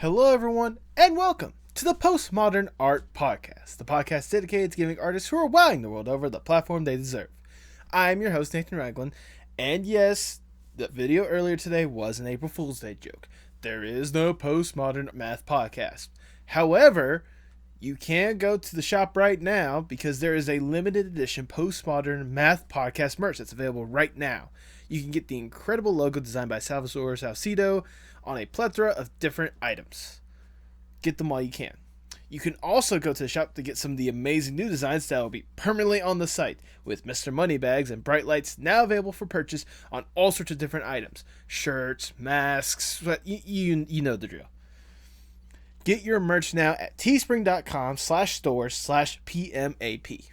Hello, everyone, and welcome to the Postmodern Art Podcast, the podcast dedicated to giving artists who are wowing the world over the platform they deserve. I'm your host, Nathan Ragland, and yes, the video earlier today was an April Fool's Day joke. There is no Postmodern Math Podcast. However, you can go to the shop right now because there is a limited edition Postmodern Math Podcast merch that's available right now. You can get the incredible logo designed by Salvatore Salcido on a plethora of different items. Get them while you can. You can also go to the shop to get some of the amazing new designs that will be permanently on the site, with Mr. Moneybags and Bright Lights now available for purchase on all sorts of different items. Shirts, masks, you know the drill. Get your merch now at teespring.com/stores/PMAP.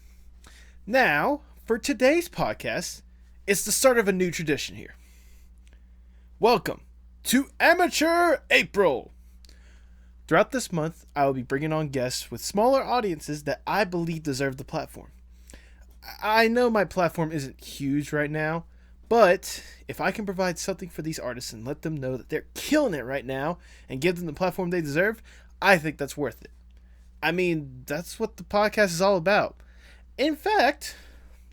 Now, for today's podcast, it's the start of a new tradition here. Welcome to Amateur April! Throughout this month, I will be bringing on guests with smaller audiences that I believe deserve the platform. I know my platform isn't huge right now, but if I can provide something for these artists and let them know that they're killing it right now and give them the platform they deserve, I think that's worth it. I mean, that's what the podcast is all about. In fact,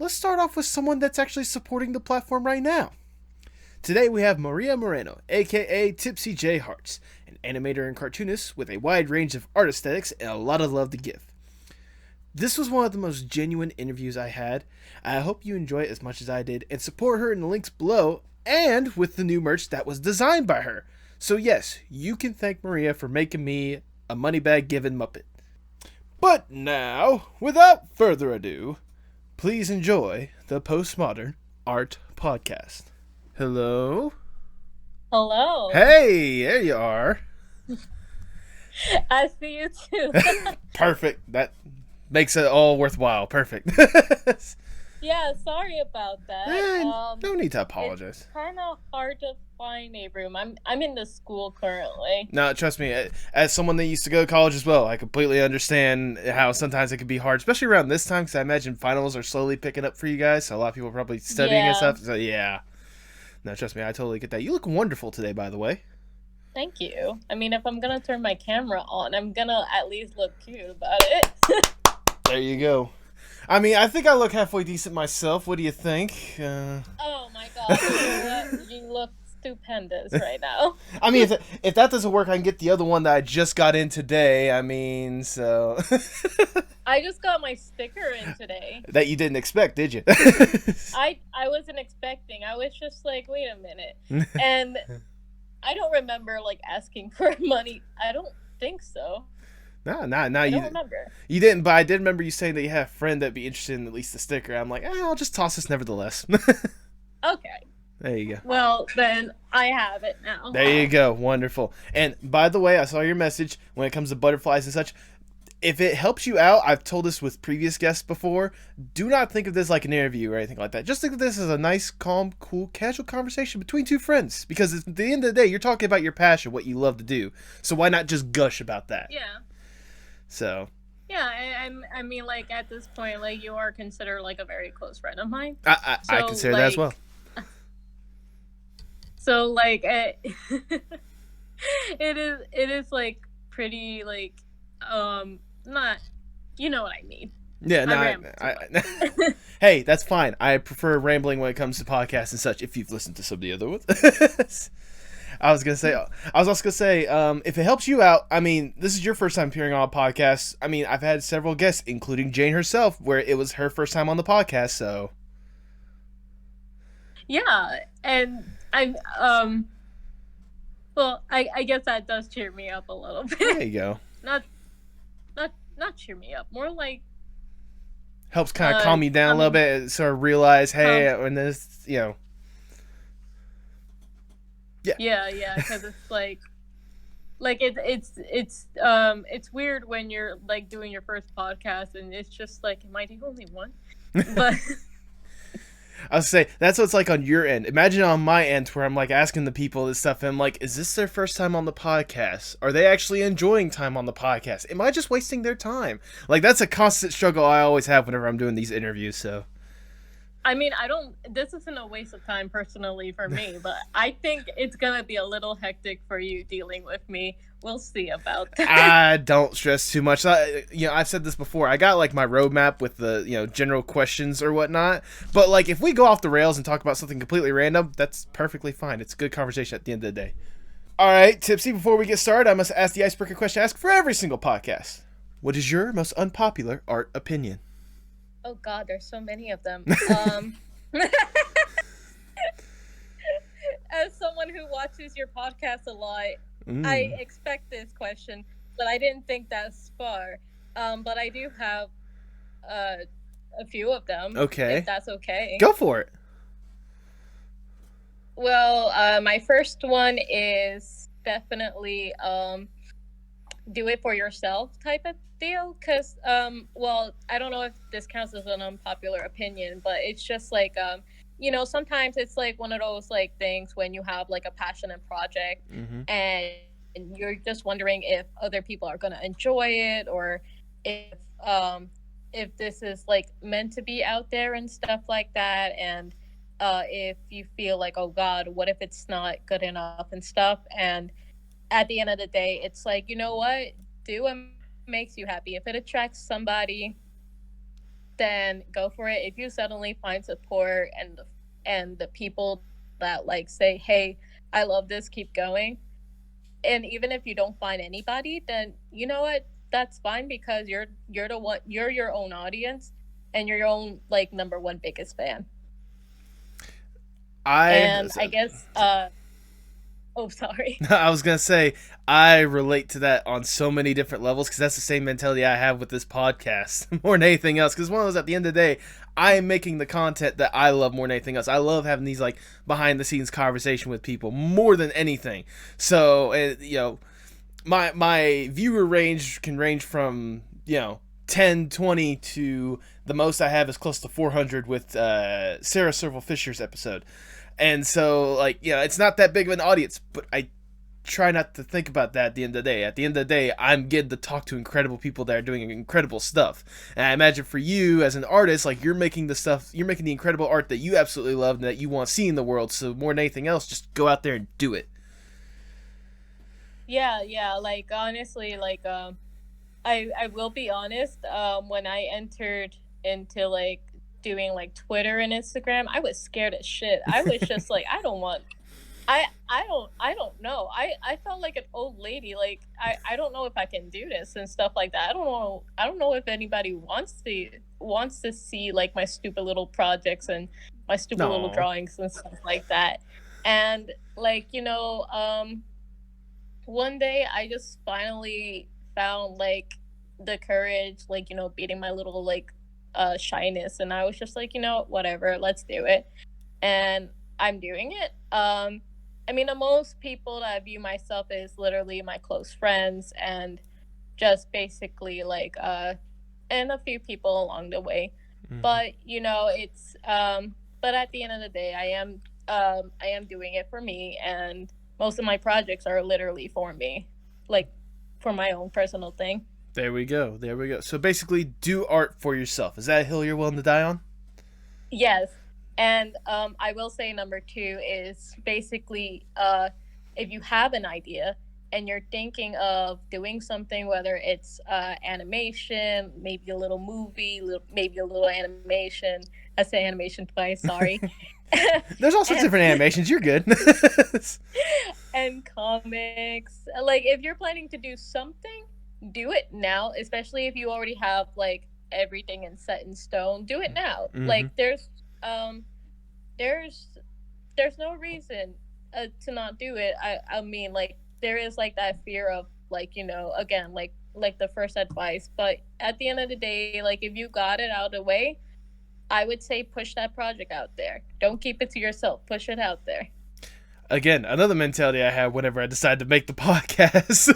let's start off with someone that's actually supporting the platform right now. Today we have Maria Moreno, aka TipsyJHearts, an animator and cartoonist with a wide range of art aesthetics and a lot of love to give. This was one of the most genuine interviews I had. I hope you enjoy it as much as I did and support her in the links below and with the new merch that was designed by her. So yes, you can thank Maria for making me a moneybag giving Muppet. But now, without further ado, please enjoy the Postmodern Art Podcast. Hello? Hello. Hey, there you are. I see you too. Perfect. That makes it all worthwhile. Perfect. Yeah, sorry about that. No need to apologize. It's kind of hard to find a room. I'm in the school currently. No, trust me. As someone that used to go to college as well, I completely understand how sometimes it can be hard, especially around this time, because I imagine finals are slowly picking up for you guys. So a lot of people are probably studying and stuff. So yeah. No, trust me, I totally get that. You look wonderful today, by the way. Thank you. I mean, if I'm going to turn my camera on, I'm going to at least look cute about it. There you go. I mean, I think I look halfway decent myself. What do you think? Oh my god. You look stupendous right now. I mean, if that doesn't work, I can get the other one that I just got in today. I mean, so... I just got my sticker in today. That you didn't expect, did you? I wasn't expecting. I was just like, wait a minute. And I don't remember, like, asking for money. I don't think so. No, I you don't remember. You didn't, but I did remember you saying that you had a friend that'd be interested in at least the sticker. I'm like, I'll just toss this nevertheless. Okay. There you go. Well, then I have it now. There you go. Wonderful. And by the way, I saw your message when it comes to butterflies and such. If it helps you out, I've told this with previous guests before, do not think of this like an interview or anything like that. Just think of this as a nice, calm, cool, casual conversation between two friends. Because at the end of the day, you're talking about your passion, what you love to do. So why not just gush about that? Yeah. So. Yeah, I mean, like, at this point, like, you are considered, like, a very close friend of mine. I consider that as well. So, like, it is, like, pretty, like, not, you know what I mean. Yeah, no, hey, that's fine. I prefer rambling when it comes to podcasts and such, if you've listened to some of the other ones. I was also gonna say, if it helps you out, I mean, this is your first time appearing on a podcast. I mean, I've had several guests, including Jane herself, where it was her first time on the podcast, so. Yeah, and well, I guess that does cheer me up a little bit. There you go. Not cheer me up, more like helps kind of calm you down a little bit and sort of realize, hey, when this, you know. Yeah, because it's like it's weird when you're like doing your first podcast and it's just like, am I the only one? But I was say that's what it's like on your end. Imagine on my end where I'm like asking the people this stuff and I'm like, is this their first time on the podcast? Are they actually enjoying time on the podcast? Am I just wasting their time? Like, that's a constant struggle I always have whenever I'm doing these interviews, so. I mean, this isn't a waste of time personally for me, but I think it's going to be a little hectic for you dealing with me we'll see about that. I don't stress too much. I've said this before. I got like my roadmap with the general questions or whatnot. But like if we go off the rails and talk about something completely random, that's perfectly fine. It's a good conversation at the end of the day. All right, Tipsy. Before we get started, I must ask the icebreaker question I ask for every single podcast. What is your most unpopular art opinion? Oh God, there's so many of them. As someone who watches your podcast a lot, I expect this question, but I didn't think that far. But I do have a few of them. Okay. If that's okay. Go for it. Well, my first one is definitely do it for yourself type of deal. Because, well, I don't know if this counts as an unpopular opinion, but it's just like, sometimes it's like one of those like things when you have like a passionate project and you're just wondering if other people are going to enjoy it, or if this is like meant to be out there and stuff like that. And if you feel like, oh God, what if it's not good enough and stuff. And at the end of the day, it's like, you know what? Do what makes you happy. If it attracts somebody, then go for it. If you suddenly find support and the people that like say, hey, I love this, keep going. And even if you don't find anybody, then you know what? That's fine, because you're the one, you're your own audience and you're your own like number one biggest fan. I guess oh, sorry. I was going to say, I relate to that on so many different levels, because that's the same mentality I have with this podcast more than anything else. Because one of those, at the end of the day, I am making the content that I love more than anything else. I love having these like behind the scenes conversation with people more than anything. So, my viewer range can range from, 10, 20 to the most I have is close to 400 with Sarah Serval Fisher's episode. And so, like, it's not that big of an audience, but I try not to think about that at the end of the day. At the end of the day, I'm getting to talk to incredible people that are doing incredible stuff. And I imagine for you as an artist, like, you're making the incredible art that you absolutely love and that you want to see in the world. So more than anything else, just go out there and do it. Yeah, like, honestly, like, I will be honest, when I entered into, like, doing, like, Twitter and Instagram, I was scared as shit. I was just like, I don't know. I felt like an old lady. Like, I don't know if I can do this and stuff like that. I don't know if anybody wants to see, like, my stupid little projects and my stupid little drawings and stuff like that. And, like, one day I just finally found, like, the courage, like, beating my little, like, shyness, and I was just like, whatever, let's do it. And I'm doing it. I mean, the most people that I view myself is literally my close friends, and just basically like and a few people along the way. But it's but at the end of the day, I am doing it for me, and most of my projects are literally for me, like for my own personal thing. There we go. So basically, do art for yourself. Is that a hill you're willing to die on? Yes. And I will say number 2 is basically if you have an idea and you're thinking of doing something, whether it's animation, maybe a little movie, maybe a little animation. I say animation twice, sorry. There's all sorts of different animations. You're good. And comics. Like, if you're planning to do something, do it now, especially if you already have like everything set in stone. Do it now. Like, there's no reason to not do it. I mean, like, there is like that fear of like, again, like the first advice, but at the end of the day, like, if you got it out of the way, I would say push that project out there. Don't keep it to yourself. Push it out there. Again, another mentality I had whenever I decided to make the podcast.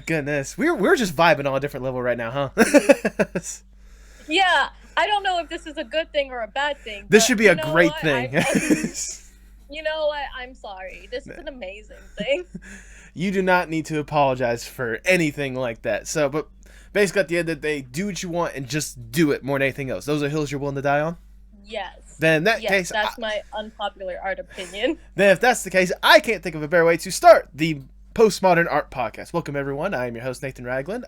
Goodness, we're just vibing on a different level right now, huh? Yeah, I don't know if this is a good thing or a bad thing. This should be a great thing. You know what? I'm sorry. This is an amazing thing. You do not need to apologize for anything like that. So, but basically, at the end of the day, do what you want and just do it more than anything else. Those are hills you're willing to die on? Yes. Then in that case, that's my unpopular art opinion. Then if that's the case, I can't think of a better way to start the Postmodern Art Podcast. Welcome, everyone. I am your host, Nathan Ragland.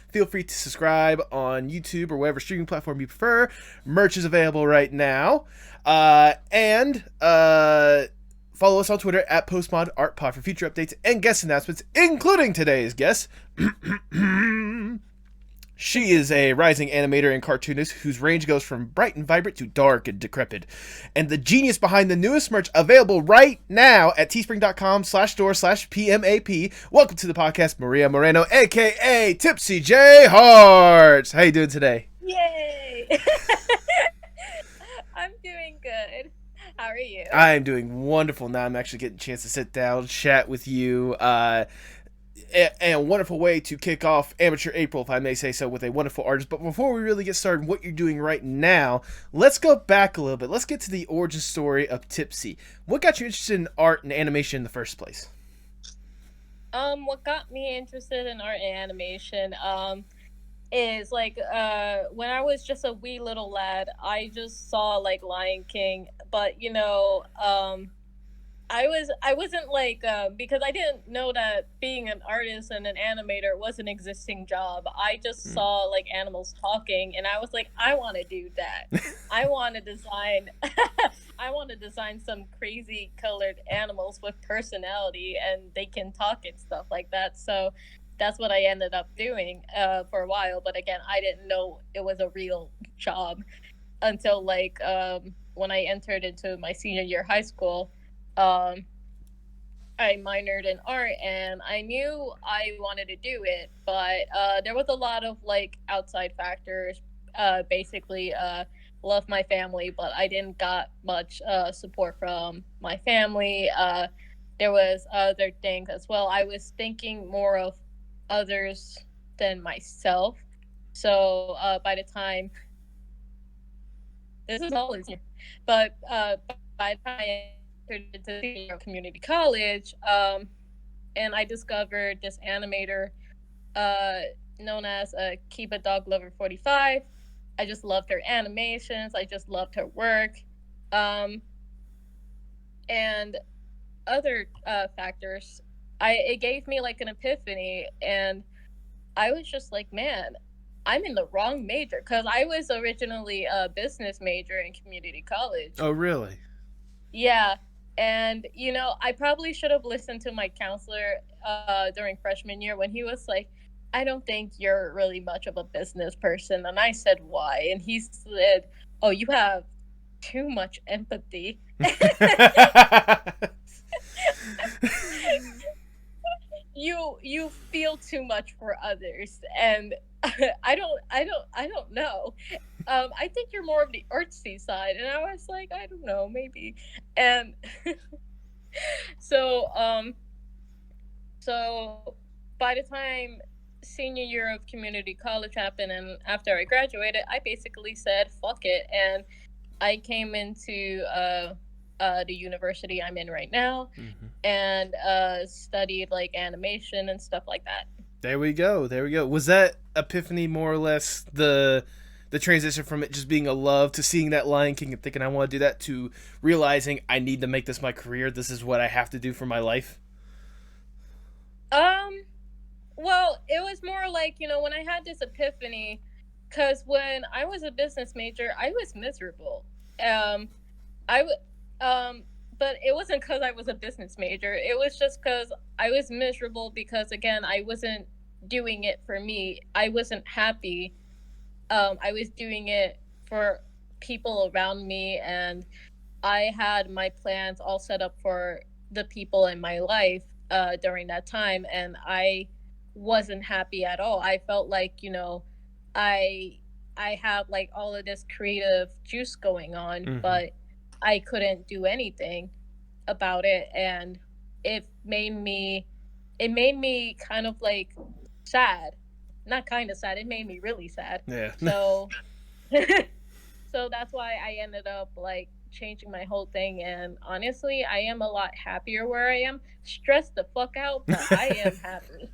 Feel free to subscribe on YouTube or whatever streaming platform you prefer. Merch is available right now. And follow us on Twitter at Postmod Art Pod for future updates and guest announcements, including today's guest. She is a rising animator and cartoonist whose range goes from bright and vibrant to dark and decrepit. And the genius behind the newest merch available right now at teespring.com/store/PMAP. Welcome to the podcast, Maria Moreno, a.k.a. TipsyJHearts. How you doing today? Yay! I'm doing good. How are you? I'm doing wonderful. Now I'm actually getting a chance to sit down, chat with you. And a wonderful way to kick off Amateur April, if I may say so, with a wonderful artist. But before we really get started, what you're doing right now, let's go back a little bit. Let's get to the origin story of Tipsy. What got you interested in art and animation in the first place? What got me interested in art and animation, is like when I was just a wee little lad, I just saw like Lion King, but I wasn't like because I didn't know that being an artist and an animator was an existing job. I just saw like animals talking, and I was like, I want to do that. I want to design. I want to design some crazy colored animals with personality, and they can talk and stuff like that. So that's what I ended up doing for a while. But again, I didn't know it was a real job until like when I entered into my senior year of high school. I minored in art, and I knew I wanted to do it, but there was a lot of like outside factors. Basically, love my family, but I didn't got much support from my family. There was other things as well. I was thinking more of others than myself. So by the time this is all in here, but by the time I into community college, and I discovered this animator known as Keep a Dog Lover 45. I just loved her animations. I just loved her work, and other factors. It gave me like an epiphany, and I was just like, man, I'm in the wrong major, because I was originally a business major in community college. Oh, really? Yeah. And, I probably should have listened to my counselor during freshman year when he was like, I don't think you're really much of a business person. And I said, why? And he said, oh, you have too much empathy. You feel too much for others. And I don't know. I think you're more of the artsy side. And I was like, I don't know, maybe. And so by the time senior year of community college happened, and after I graduated, I basically said fuck it, and I came into the university I'm in right now, and studied like animation and stuff like that. There we go. Was that epiphany more or less the transition from it just being a love to seeing that Lion King and thinking I want to do that to realizing I need to make this my career, this is what I have to do for my life? Well, it was more like, when I had this epiphany, because when I was a business major, I was miserable. But it wasn't because I was a business major. It was just because I was miserable because, again, I wasn't doing it for me. I wasn't happy. I was doing it for people around me, and I had my plans all set up for the people in my life during that time, and I wasn't happy at all. I felt like, I had like all of this creative juice going on, but I couldn't do anything about it, and it made me kind of like sad. Not kind of sad, it made me really sad. Yeah. So that's why I ended up like changing my whole thing, and honestly, I am a lot happier where I am. Stressed the fuck out, but I am happy.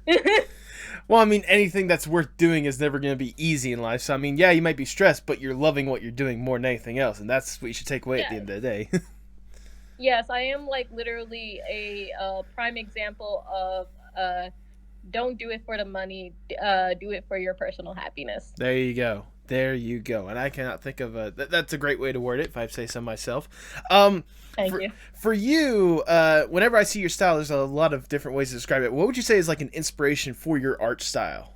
Well, I mean, anything that's worth doing is never going to be easy in life. So, I mean, yeah, you might be stressed, but you're loving what you're doing more than anything else, and that's what you should take away at the end of the day. Yes, I am like literally a prime example of don't do it for the money. Do it for your personal happiness. There you go. There you go. And I cannot think of a. That's a great way to word it, if I say so myself. Thank For you. for you, whenever I see your style, there's a lot of different ways to describe it. What would you say is like an inspiration for your art style?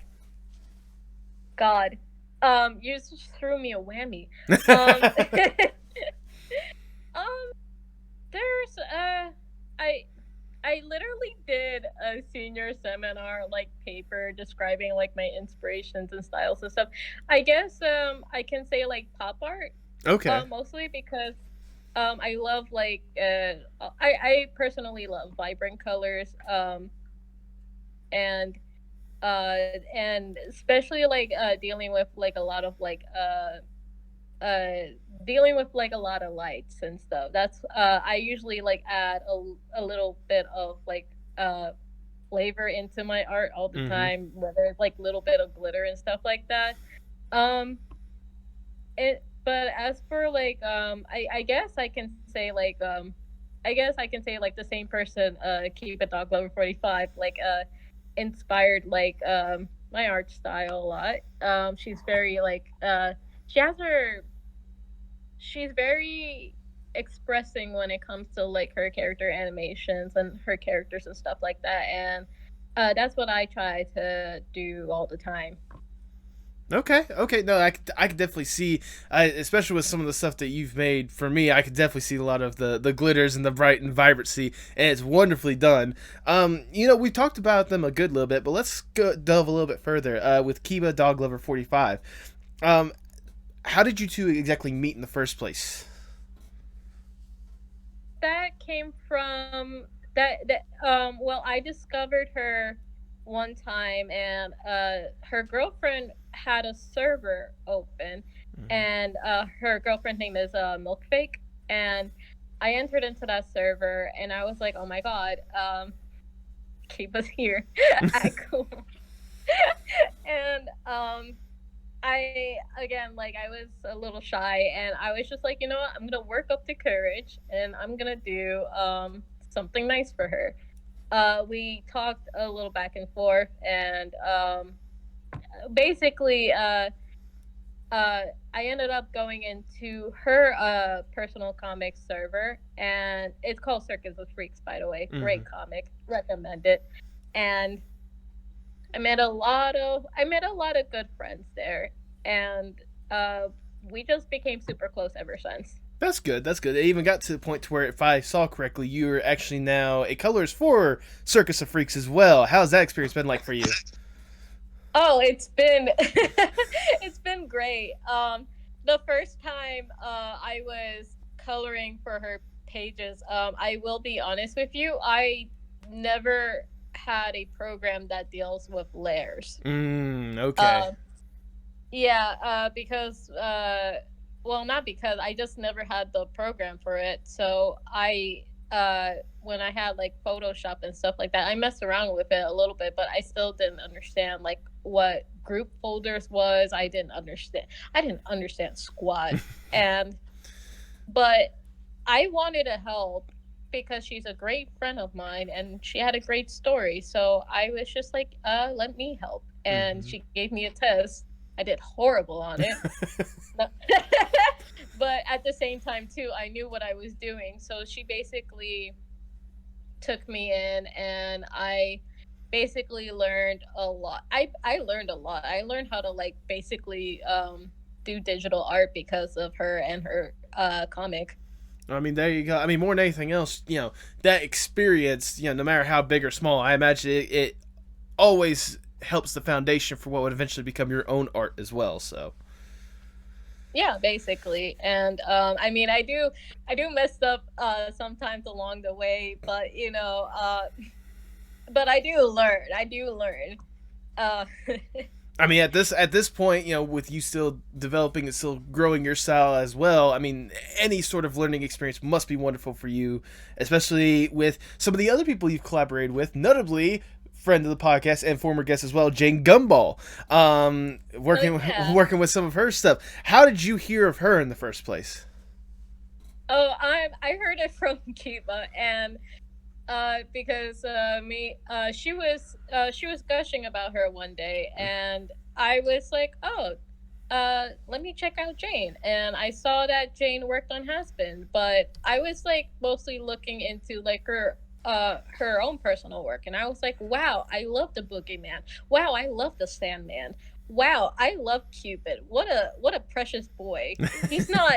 God, you just threw me a whammy. Um, um, there's I I literally did a senior seminar like paper describing like my inspirations and styles and stuff. I guess I can say like pop art, Okay. mostly because I love like I personally love vibrant colors, and and especially like dealing with like a lot of like uh dealing with like a lot of lights and stuff. That's I usually like add a little bit of like uh flavor into my art all the Mm-hmm. time, whether it's like little bit of glitter and stuff like that. um but as for like I guess I can say like I guess I can say like the same person, keep it dog lover 45, like inspired like my art style a lot. She's very like she has her she's very expressing when it comes to like her character animations and her characters and stuff like that, and that's what I try to do all the time. Okay, okay, no, I could definitely see, especially with some of the stuff that you've made for me, I could definitely see a lot of the glitters and the bright and vibrancy, and it's wonderfully done. We talked about them a good little bit, but let's go delve a little bit further. With Kiba Dog Lover 45, um, how did you two exactly meet in the first place? That came from that well, I discovered her one time, and her girlfriend had a server open, Mm-hmm. and her girlfriend name is Milkfake, and I entered into that server and I was like, oh my god, keep us here. I cool. And I again, like, I was a little shy, and I was just like, you know what, I'm gonna work up the courage and I'm gonna do something nice for her. We talked a little back and forth, and basically uh I ended up going into her personal comics server, and it's called Circus of Freaks, by the way. Mm-hmm. Great comic, recommend it. And I met a lot of good friends there, and uh, we just became super close ever since. That's good. That's good. It even got to the point to where, if I saw correctly, you're actually now a colorist for Circus of Freaks as well. How's that experience been like for you? Oh, it's been it's been great. The first time I was coloring for her pages, I will be honest with you, I never had a program that deals with layers. Okay. Um, Yeah, because well, not because, I just never had the program for it. So when I had like Photoshop and stuff like that, I messed around with it a little bit, but I still didn't understand like what group folders was. I didn't understand squat, and but I wanted to help because she's a great friend of mine and she had a great story. So I was just like, let me help. And Mm-hmm. she gave me a test. I did horrible on it. But at the same time too, I knew what I was doing. So she basically took me in, and I basically learned a lot. I learned a lot. I learned how to like basically do digital art because of her and her comic. I mean, there you go. I mean, more than anything else, that experience, no matter how big or small, I imagine it always helps the foundation for what would eventually become your own art as well. So, Yeah, basically. And I mean, I do mess up sometimes along the way, but but I do learn. uh I mean, at this point, with you still developing and still growing your style as well, I mean, any sort of learning experience must be wonderful for you, especially with some of the other people you've collaborated with, notably friend of the podcast and former guest as well, Jane Gumball. oh Working yeah. working with some of her stuff. How did you hear of her in the first place? Oh, I heard it from Kiba, and because she was gushing about her one day, and I was like, oh, let me check out Jane, and I saw that Jane worked on Haspin, but I was like mostly looking into like her own personal work, and I was like, wow, I love the Boogeyman. Wow, I love the Sandman. Wow, I love Cupid. What a precious boy. He's not.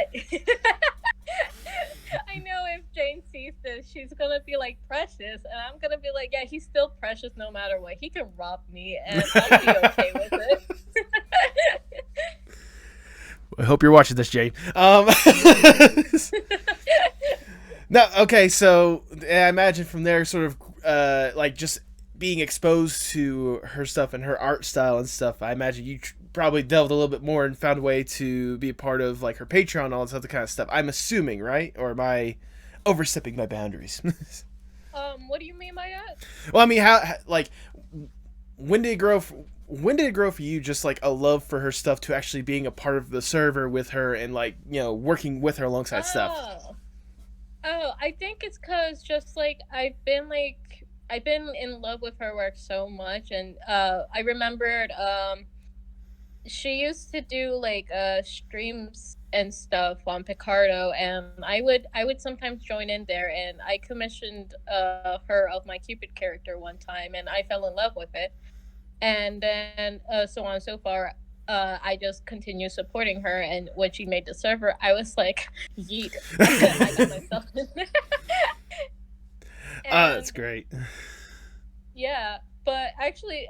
I know if Jane sees this, she's gonna be like precious, and I'm gonna be like, yeah, he's still precious no matter what. He can rob me, and I'll be okay with it. I hope you're watching this, Jane. No, okay, so I imagine from there, sort of, like just being exposed to her stuff and her art style and stuff. I imagine you probably delved a little bit more and found a way to be a part of like her Patreon, all this other kind of stuff. I'm assuming, right? Or am I overstepping my boundaries? What do you mean by that? Well, I mean, how like when did it grow? When did it grow for you? Just like a love for her stuff to actually being a part of the server with her and like working with her alongside stuff. I think it's cause just I've been in love with her work so much, and I remembered she used to do like streams and stuff on Picardo, and I would sometimes join in there, and I commissioned her of my Cupid character one time, and I fell in love with it, and then so on and so far. I just continue supporting her, and when she made the server, I was like, "Yeet!" I got myself in there. That's And great. yeah, but actually,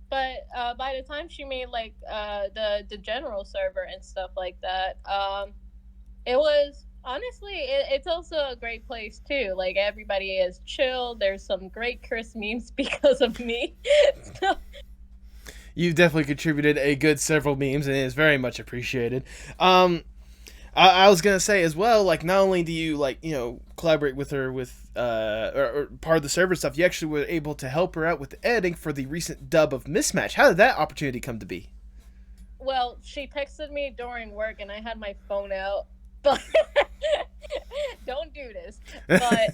by the time she made like the general server and stuff like that, it was honestly it's also a great place too. Like everybody is chill. There's some great curse memes because of me. So, You've definitely contributed a good several memes, and it is very much appreciated. I was gonna say as well, like not only do you like collaborate with her with or part of the server stuff, you actually were able to help her out with the editing for the recent dub of Mismatch. How did that opportunity come to be? well, she texted me during work, and I had my phone out, but don't do this. But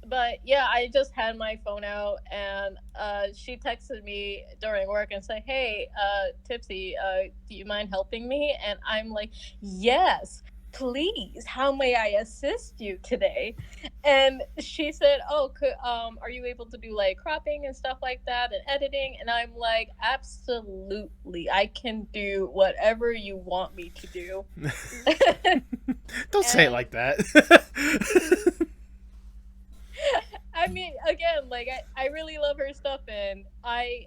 but yeah, I just had my phone out, and she texted me during work and said, "Hey, Tipsy, do you mind helping me?" And I'm like, "Yes, please. How may I assist you today?" And she said, "Oh, are you able to do like cropping and stuff like that and editing?" And I'm like, "Absolutely, I can do whatever you want me to do." Don't say it And like that. I mean, again, like I really love her stuff, and I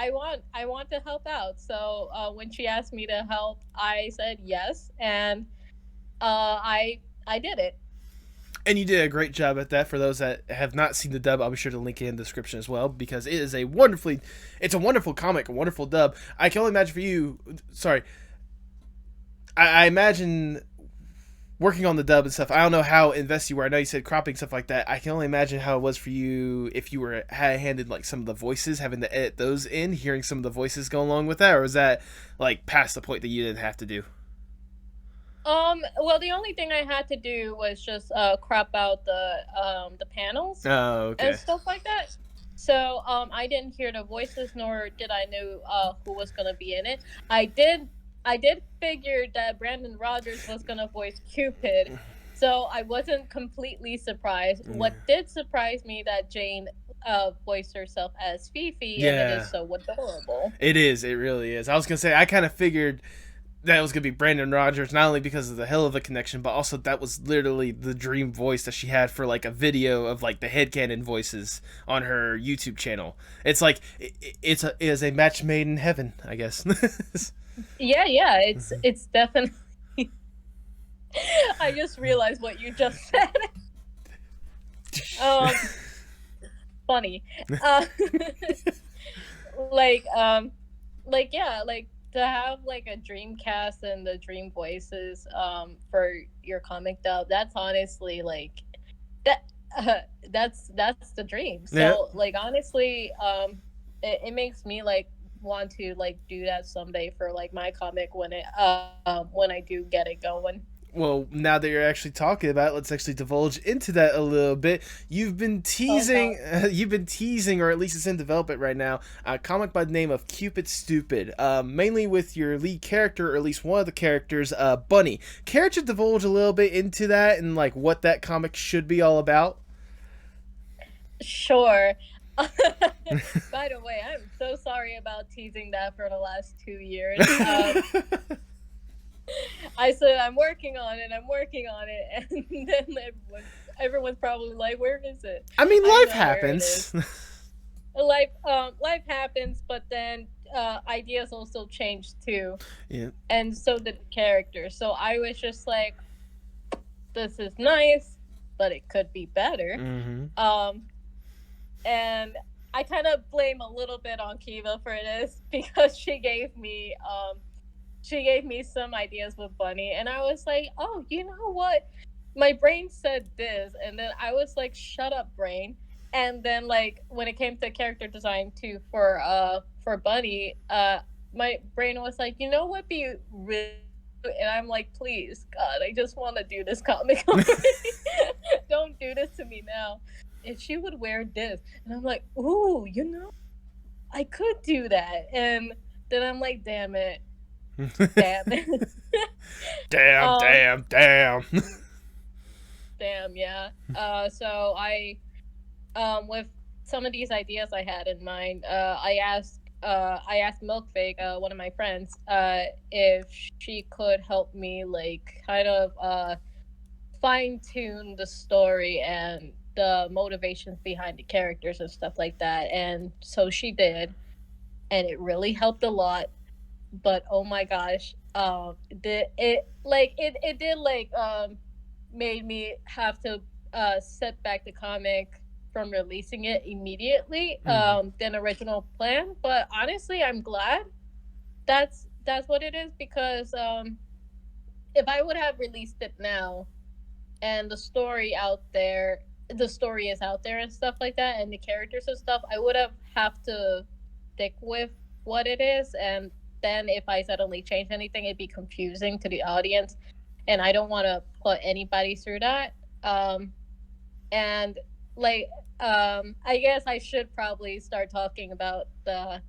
want to help out. So when she asked me to help, I said yes, and I did it. And you did a great job at that. For those that have not seen the dub, I'll be sure to link it in the description as well, because it's a wonderful comic, a wonderful dub. I can only imagine for you. Sorry, I imagine working on the dub and stuff. I don't know how invested you were. I know you said cropping stuff like that. I can only imagine how it was for you if you were handed like some of the voices, having to edit those in, hearing some of the voices go along with that, or was that like past the point that you didn't have to do? Well, the only thing I had to do was just crop out the panels Oh, and okay. stuff like that. So I didn't hear the voices, nor did I know who was gonna be in it. I did I did figure that Brandon Rogers was gonna voice Cupid, so I wasn't completely surprised. What did surprise me that Jane voiced herself as Fifi, and it Yeah, is so adorable. it is. It really is. I was gonna say I kind of figured that was gonna be Brandon Rogers, not only because of the hell of a connection, but also that was literally the dream voice that she had for like a video of like the headcanon voices on her YouTube channel. It's like it is a match made in heaven, I guess. Yeah, yeah, it's definitely. I just realized what you just said. um, funny. Uh, like yeah, like to have like a dream cast and the dream voices for your comic dub. That's honestly like that. That's the dream. Yeah. So like honestly, it makes me like want to like do that someday for like my comic when I do get it going. Well, now that you're actually talking about it, let's actually divulge into that a little bit. You've been teasing, or at least it's in development right now, a comic by the name of Cupid Stupid, mainly with your lead character, or at least one of the characters, Bunny. Care to divulge a little bit into that and like what that comic should be all about? Sure. By the way, I'm so sorry about teasing that for the last 2 years. I said I'm working on it, and then everyone's probably like, "Where is it?" I mean, I life know where it happens. is. Life happens, but then ideas also change too, Yeah. and so did the characters. So I was just like, "This is nice, but it could be better." Mm-hmm. And I kind of blame a little bit on Kiva for this because she gave me some ideas with Bunny, and I was like, "Oh, you know what? My brain said this," and then I was like, "Shut up, brain." And then like when it came to character design too for Bunny, my brain was like, "You know what? Be really," and I'm like, "Please, God, I just want to do this comic already. Don't do this to me now." If she would wear this, and I'm like, "Ooh, you know, I could do that," and then I'm like, "Damn it." Damn it. Damn, um, damn, damn. damn, yeah. So with some of these ideas I had in mind, I asked Milkfake, one of my friends, if she could help me, like, kind of fine tune the story and the motivations behind the characters and stuff like that. And so she did, and it really helped a lot. But oh my gosh, it did like made me have to set back the comic from releasing it immediately than original plan. But honestly, I'm glad that's what it is, because if I would have released it now and the story is out there and stuff like that, and the characters and stuff, I would have to stick with what it is. And then if I suddenly change anything, it'd be confusing to the audience, and I don't want to put anybody through that. And like I guess I should probably start talking about the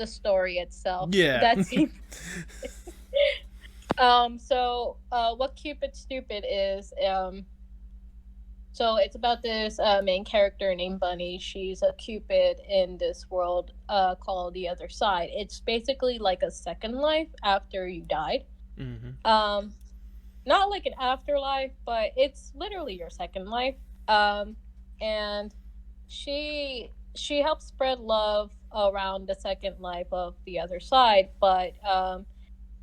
story itself. Yeah. That seems so what Cupid Stupid is, so it's about this main character named Bunny. She's a Cupid in this world called the Other Side. It's basically like a second life after you died. Mm-hmm. Not like an afterlife, but it's literally your second life. And she helps spread love around the second life of the Other Side, but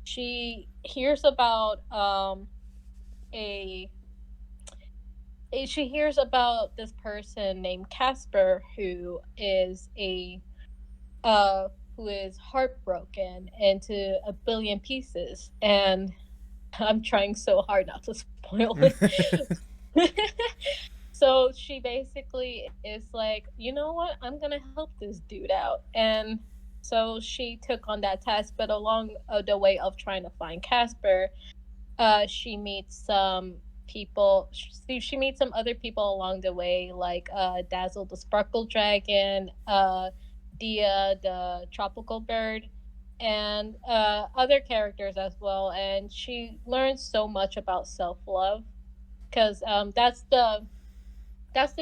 she hears about a she hears about this person named Casper who is heartbroken into a billion pieces. And I'm trying so hard not to spoil it. So she basically is like, "You know what? I'm gonna help this dude out." And so she took on that task, but along the way of trying to find Casper, she meets some people. She meets some other people along the way, like Dazzle the Sparkle Dragon, Dia the Tropical Bird, and other characters as well. And she learns so much about self love, because that's the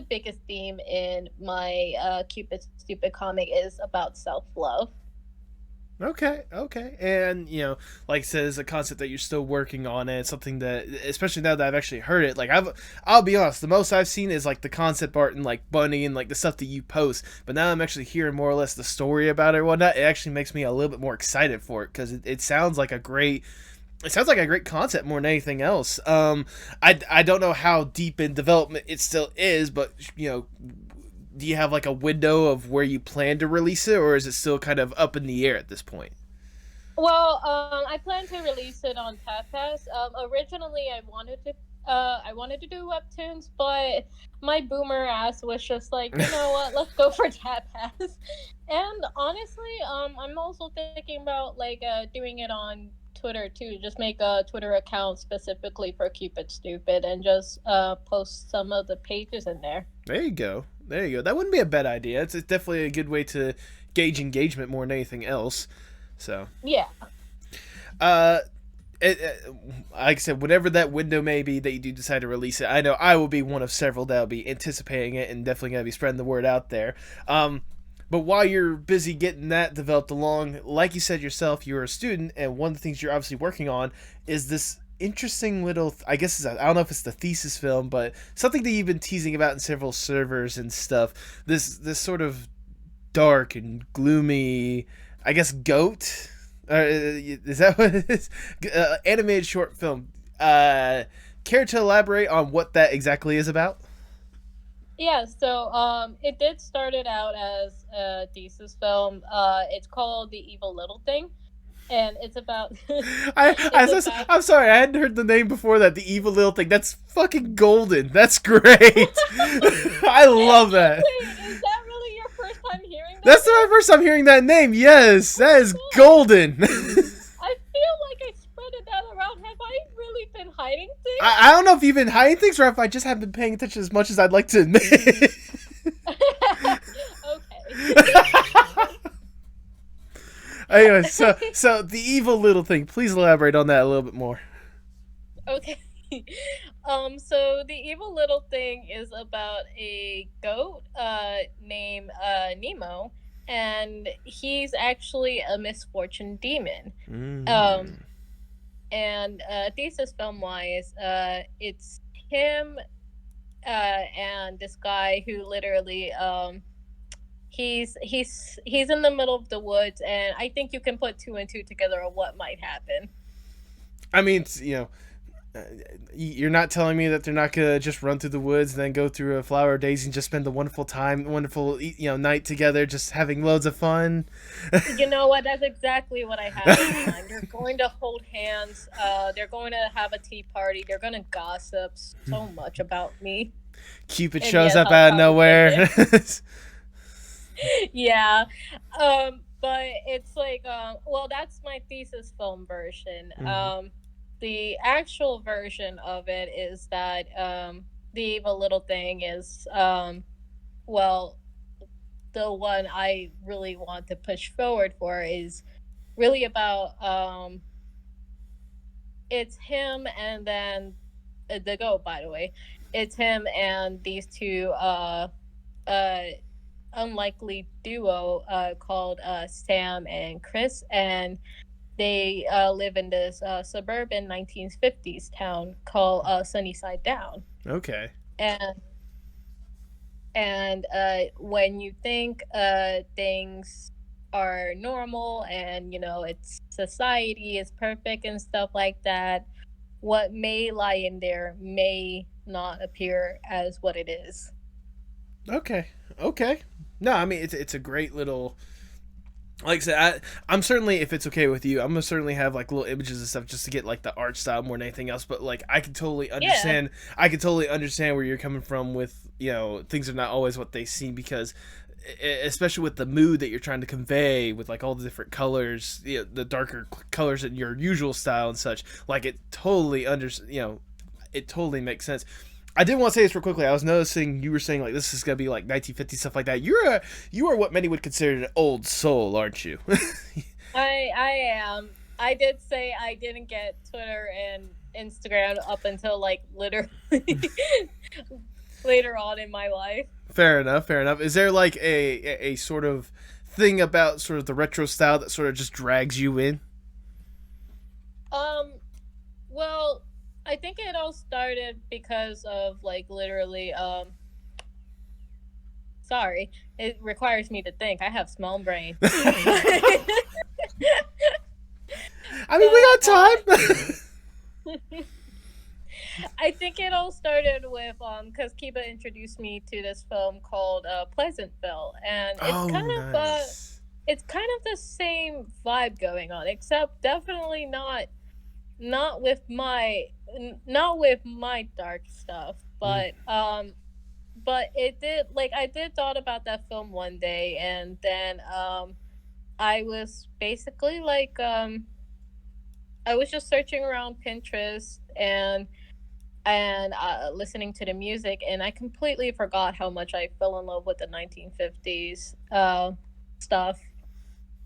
biggest theme in my Cupid Stupid comic, is about self love. Okay, okay. And, like I said, it's a concept that you're still working on, and it's something that, especially now that I've actually heard it, like, I'll be honest, the most I've seen is, like, the concept art and, like, Bunny and, like, the stuff that you post, but now I'm actually hearing more or less the story about it and whatnot. It actually makes me a little bit more excited for it, because it sounds like a great concept more than anything else. I don't know how deep in development it still is, but do you have like a window of where you plan to release it, or is it still kind of up in the air at this point? Well, I plan to release it on TapPass. Originally, I wanted to do webtoons, but my boomer ass was just like, "You know what? Let's go for TapPass." And honestly, I'm also thinking about like doing it on Twitter too. Just make a Twitter account specifically for Cupid Stupid and just post some of the pages in there. There you go. There you go. That wouldn't be a bad idea. It's definitely a good way to gauge engagement more than anything else. So, Yeah. uh, like I said, whatever that window may be that you do decide to release it, I know I will be one of several that'll be anticipating it and definitely gonna be spreading the word out there. But while you're busy getting that developed along, like you said yourself, you're a student, and one of the things you're obviously working on is this interesting little, I guess I don't know if it's the thesis film, but something that you've been teasing about in several servers and stuff. This sort of dark and gloomy, I guess, goat. Is that what it is? Animated short film. Care to elaborate on what that exactly is about? Yeah, so it did started out as a thesis film. It's called The Evil Little Thing, and it's about it's about I'm sorry, I hadn't heard the name before that. The evil little thing. That's fucking golden. That's great. I love that. Wait, is that really your first time hearing that? That's my first time hearing that name. Yes, that is golden. I feel like I spread that around. Have I really been hiding things? I don't know if you've been hiding things or if I just haven't been paying attention as much as I'd like to admit. Okay. Anyway, so the evil little thing. Please elaborate on that a little bit more. Okay. So the evil little thing is about a goat named Nemo, and he's actually a misfortune demon. Mm. And thesis film wise, it's him and this guy who literally he's in the middle of the woods, and I think you can put two and two together on what might happen. I mean, you're not telling me that they're not gonna just run through the woods and then go through a flower daisy and just spend a wonderful night together, just having loads of fun. You know what? That's exactly what I have in mind. They're going to hold hands. They're going to have a tea party. They're going to gossip so much about me. Cupid And shows yet up I'll out of probably nowhere. Yeah. But it's like, well, that's my thesis film version. The actual version of it is that the evil little thing is, well, the one I really want to push forward for is really about it's him and then the goat, by the way. It's him and these two uh unlikely duo called Sam and Chris, and they live in this suburban 1950s town called Sunnyside Down. Okay. And when you think things are normal and it's society is perfect and stuff like that, what may lie in there may not appear as what it is. Okay. Okay. No, I mean it's a great little. Like I said, I'm certainly, if it's okay with you, I'm gonna certainly have like little images and stuff just to get like the art style more than anything else. But like, I can totally understand. Yeah. I can totally understand where you're coming from with things are not always what they seem, because especially with the mood that you're trying to convey with like all the different colors, the darker colors in your usual style and such. Like it totally it totally makes sense. I did want to say this real quickly. I was noticing you were saying like this is gonna be like 1950 stuff like that. You are what many would consider an old soul, aren't you? I am. I did say I didn't get Twitter and Instagram up until like literally later on in my life. Fair enough. Fair enough. Is there like a sort of thing about sort of the retro style that sort of just drags you in? Well, I think it all started because of like literally sorry, it requires me to think. I have small brain. I mean, we got time. I think it all started with because Kiba introduced me to this film called Pleasantville, and it's kind of the same vibe going on, except definitely not with my dark stuff, but it did, like, I did thought about that film one day, and then I was basically like I was just searching around Pinterest and listening to the music, and I completely forgot how much I fell in love with the 1950s stuff.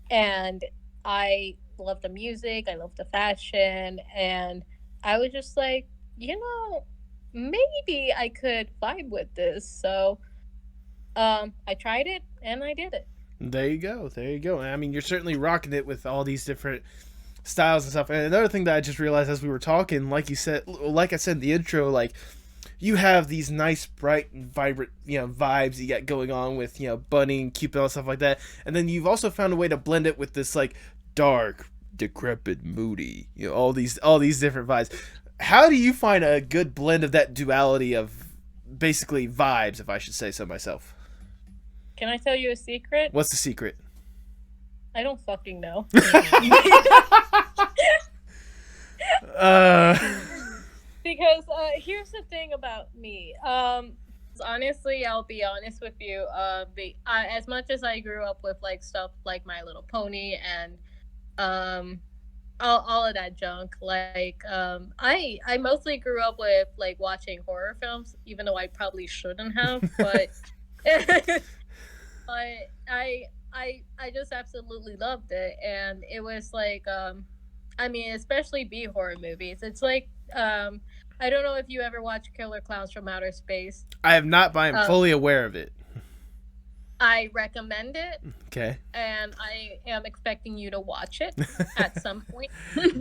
And I love the music, I love the fashion, and I was just like, maybe I could vibe with this. So I tried it and I did it. There you go. There you go. I mean, you're certainly rocking it with all these different styles and stuff. And another thing that I just realized as we were talking, like you said, like I said in the intro, like you have these nice, bright, and vibrant, vibes you got going on with, Bunny and Cupid and stuff like that. And then you've also found a way to blend it with this like dark, decrepit, moody, all these different vibes. How do you find a good blend of that duality of basically vibes, if I should say so myself? Can I tell you a secret? What's the secret? I don't fucking know. Because here's the thing about me. Honestly, I'll be honest with you. As much as I grew up with like stuff like My Little Pony and all of that junk, like I mostly grew up with like watching horror films, even though I probably shouldn't have, but I just absolutely loved it, and it was like I mean, especially B horror movies. It's like I don't know if you ever watch Killer Clowns from Outer Space. I have not, but I'm fully aware of it. I recommend it. Okay. And I am expecting you to watch it at some point.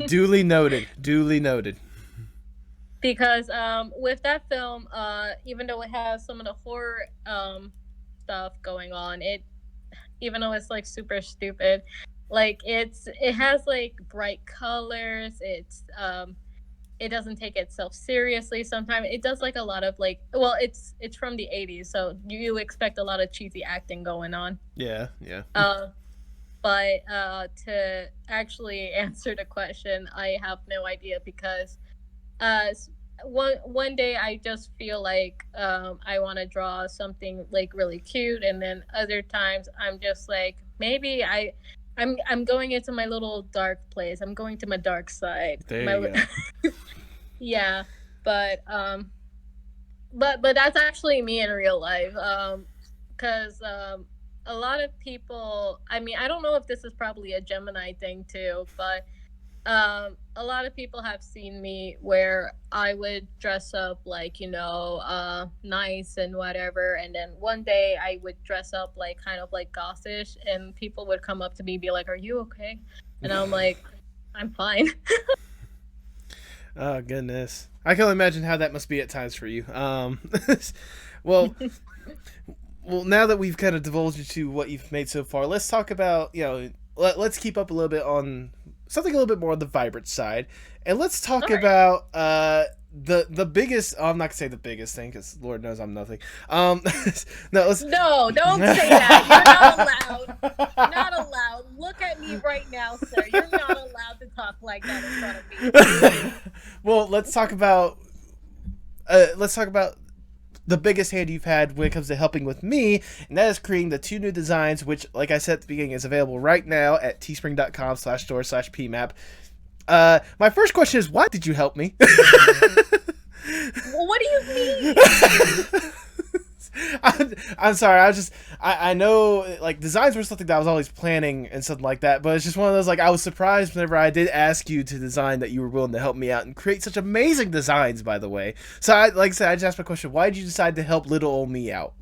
Duly noted. Duly noted. Because with that film, even though it has some of the horror stuff going on, even though it's like super stupid, like it has like bright colors. It doesn't take itself seriously. Sometimes it does like a lot of like, well, it's from the 80s, so you expect a lot of cheesy acting going on. Yeah. But to actually answer the question, I have no idea, because one day I just feel like I want to draw something like really cute, and then other times I'm just like, maybe I'm going into my little dark place. I'm going to my dark side. There you go. Yeah, but that's actually me in real life. Because a lot of people, I mean, I don't know if this is probably a Gemini thing too, but a lot of people have seen me where I would dress up like, nice and whatever, and then one day I would dress up like kind of like gothish, and people would come up to me and be like, "Are you okay?" And I'm like, "I'm fine." Oh goodness, I can only imagine how that must be at times for you. Well, now that we've kind of divulged into what you've made so far, let's talk about let's keep up a little bit on something a little bit more on the vibrant side, and let's talk about the biggest. I'm not gonna say the biggest thing, because Lord knows I'm nothing. No, don't say that. You're not allowed. Not allowed. Look at me right now, sir. You're not allowed to talk like that in front of me. Well, let's talk about the biggest hand you've had when it comes to helping with me, and that is creating the 2 new designs, which, like I said at the beginning, is available right now at teespring.com/store/pmap. My first question is, why did you help me? Well, what do you mean? I'm sorry. I know like designs were something that I was always planning and something like that, but it's just one of those, like, I was surprised whenever I did ask you to design that you were willing to help me out and create such amazing designs, by the way. So like I said, I just asked my question, why did you decide to help little old me out?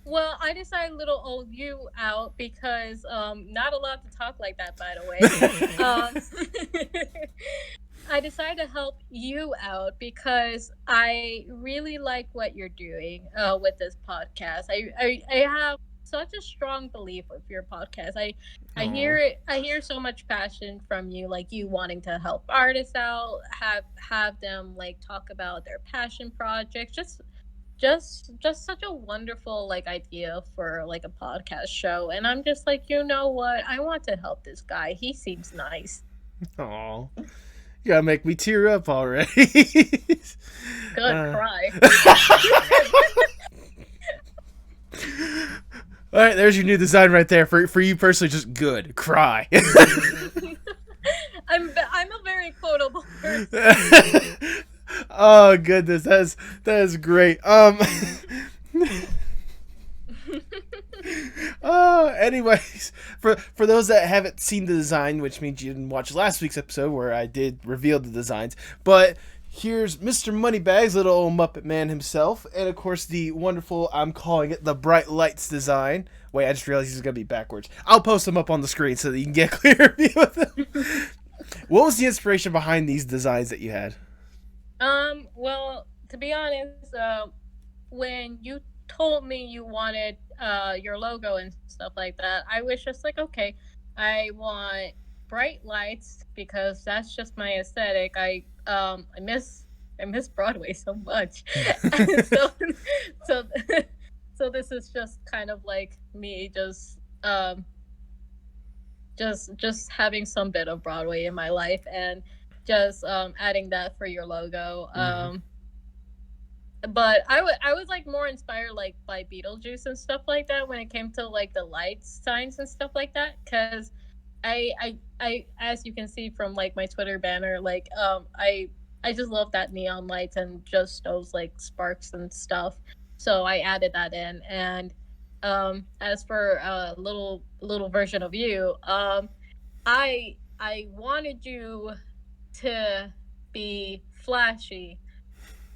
Well, I decided little old you out because not allowed to talk like that, by the way. I decided to help you out because I really like what you're doing with this podcast. I have such a strong belief with your podcast. I hear it. I hear so much passion from you, like you wanting to help artists out, have them like talk about their passion projects. Just such a wonderful like idea for like a podcast show. And I'm just like, you know what? I want to help this guy. He seems nice. Aw. You gotta make me tear up already. Good, cry. All right, there's your new design right there for you personally. Just good, cry. I'm a quotable person. Oh goodness, that is great. Anyways, for those that haven't seen the design, which means you didn't watch last week's episode where I did reveal the designs, but here's Mr. Moneybags, little old Muppet Man himself, and of course the wonderful, I'm calling it the Bright Lights design. Wait, I just realized he's gonna be backwards. I'll post them up on the screen so that you can get a clear view of them. What was the inspiration behind these designs that you had? Well, to be honest, when you told me you wanted your logo and stuff like that, I was just like, okay, I want bright lights because that's just my aesthetic. I miss Broadway so much. so so so this is just kind of like me just having some bit of Broadway in my life and just adding that for your logo. But I was like more inspired like by Beetlejuice and stuff like that when it came to like the lights signs and stuff like that, because I as you can see from like my Twitter banner, like I just love that neon lights and just those like sparks and stuff, so I added that in. And as for a little version of you, I wanted you to be flashy,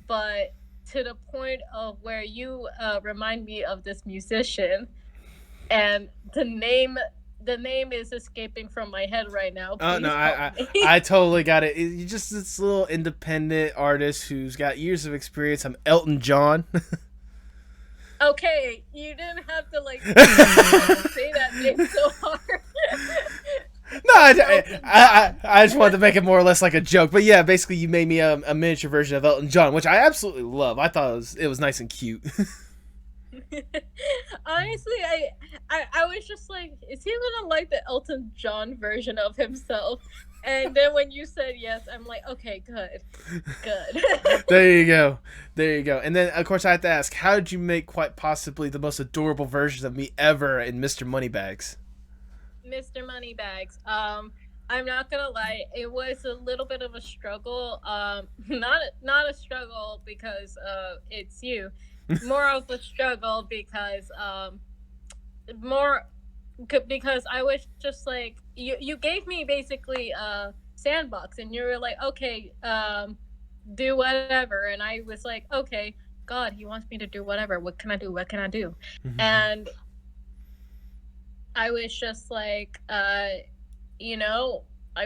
but to the point of where you remind me of this musician, and the name is escaping from my head right now. Please Oh no, I totally got it. You just this little independent artist who's got years of experience. I'm Elton John. Okay, you didn't have to like say that name so hard. No, I just wanted to make it more or less like a joke. But yeah, basically you made me a miniature version of Elton John, which I absolutely love. I thought it was nice and cute. Honestly, I was just like, is he gonna like the Elton John version of himself? And then when you said yes, I'm like, okay, good. There you go. And then of course I have to ask, how did you make quite possibly the most adorable version of me ever in Mr. Moneybags? Mr. Moneybags. I'm not gonna lie, it was a little bit of a struggle. Not a struggle because it's you. More of a struggle because because I was just like, you gave me basically a sandbox and you were like, okay, do whatever, and I was like, okay, God, he wants me to do whatever. What can I do? Mm-hmm. And I was just like, I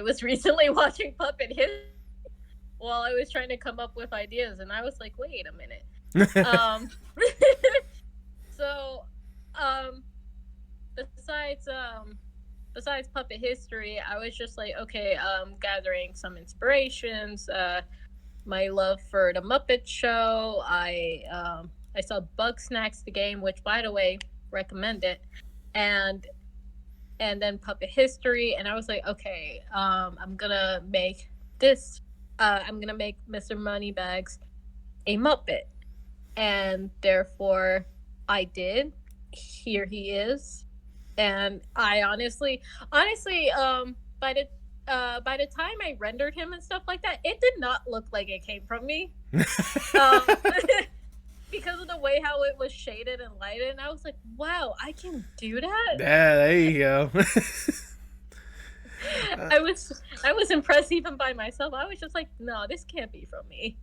was recently watching Puppet History while I was trying to come up with ideas, and I was like, wait a minute. So, besides Puppet History, I was just like, okay, gathering some inspirations. My love for the Muppet Show. I saw Bugsnax the game, which, by the way, recommend it. And then Puppet History, and I was like, okay, I'm gonna make this. I'm gonna make Mr. Moneybags a Muppet, and therefore I did. Here he is, and I honestly, by the time I rendered him and stuff like that, it did not look like it came from me. Because of the way how it was shaded and lighted, and I was like, wow, I can do that? Yeah, there you go. I was impressed even by myself. I was just like, no, this can't be from me.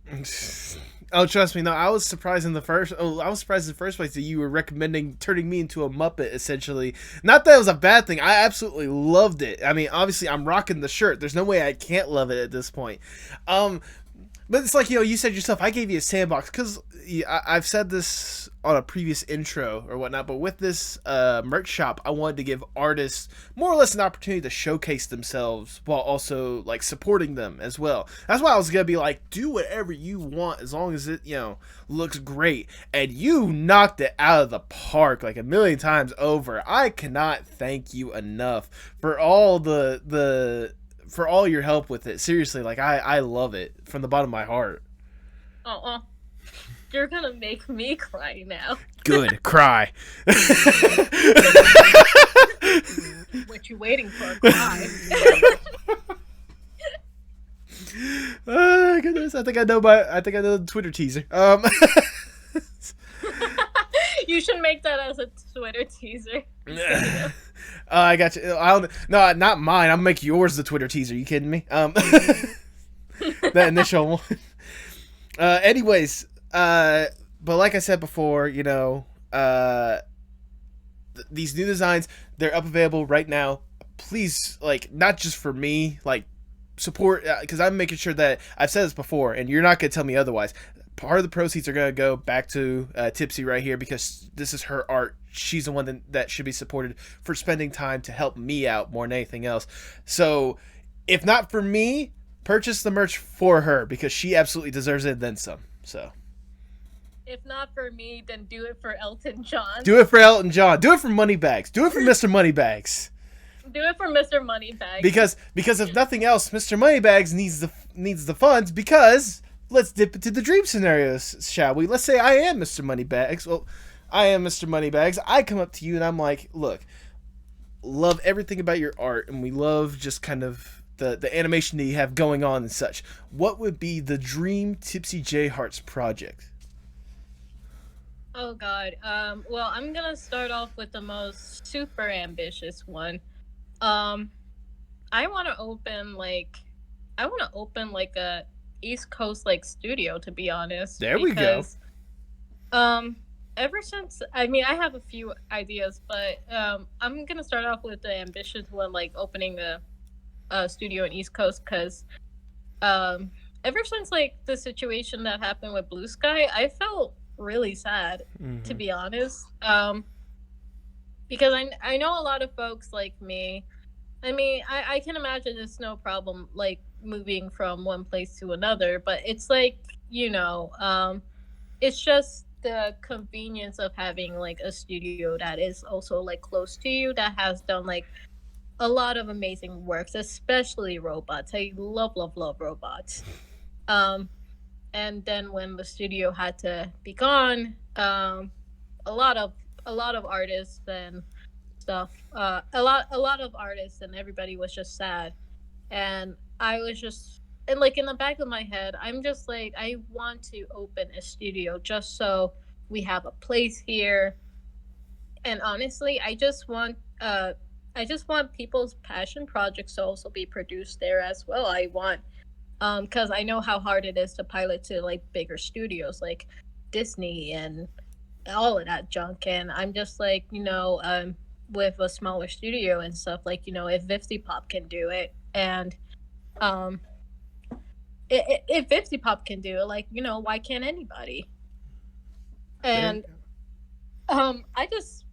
Oh, trust me, no, I was surprised in the first place that you were recommending turning me into a Muppet, essentially. Not that it was a bad thing. I absolutely loved it. I mean, obviously, I'm rocking the shirt. There's no way I can't love it at this point. But it's like, you said yourself, I gave you a sandbox, because I've said this on a previous intro or whatnot, but with this merch shop, I wanted to give artists more or less an opportunity to showcase themselves while also, like, supporting them as well. That's why I was going to be like, do whatever you want as long as it, looks great. And you knocked it out of the park like a million times over. I cannot thank you enough for all for all your help with it. Seriously, like, I love it from the bottom of my heart. You're gonna make me cry now. Good, cry. What you waiting for? Cry. I think I know the Twitter teaser. You should make that as a Twitter teaser. I got you. No, not mine. I'll make yours the Twitter teaser. You kidding me? That initial one. Anyways, but like I said before, you know, these new designs, they're up available right now. Please, like, not just for me, like, support, because I'm making sure that, I've said this before, and you're not going to tell me otherwise. Part of the proceeds are going to go back to Tipsy right here, because this is her art. She's the one that should be supported for spending time to help me out more than anything else. So, if not for me, purchase the merch for her, because she absolutely deserves it and then some. So, if not for me, then do it for Elton John. Do it for Elton John. Do it for Moneybags. Do it for Mr. Moneybags. Do it for Mr. Moneybags. Because if nothing else, Mr. Moneybags needs the funds, because let's dip into the dream scenarios, shall we? Let's say I am Mr. Moneybags. Well, I am Mr. Moneybags. I come up to you and I'm like, look, love everything about your art, and we love just kind of the animation that you have going on and such. What would be the dream TipsyJHearts project? Oh God. Well, I'm gonna start off with the most super ambitious one. I want to open like a East Coast like studio, to be honest. There we go. Ever since, I mean, I have a few ideas, but I'm gonna start off with the ambitious one, like opening a studio in East Coast, because ever since like the situation that happened with Blue Sky, I felt really sad, to be honest. Because I know a lot of folks like me. I mean, I can imagine it's no problem like moving from one place to another, but it's like, you know, it's just the convenience of having like a studio that is also like close to you, that has done like a lot of amazing works, especially robots. I love robots. And then when the studio had to be gone, a lot of artists and stuff, a lot of artists and everybody was just sad, and I was just, and like in the back of my head, I'm just like, I want to open a studio just so we have a place here, and honestly, I just want people's passion projects to also be produced there as well. I want, because I know how hard it is to pilot to like bigger studios like Disney and all of that junk, and I'm just like, you know, with a smaller studio and stuff, like, you know, if Vifty Pop can do it, and if Vifty Pop can do it, like, you know, why can't anybody? And I just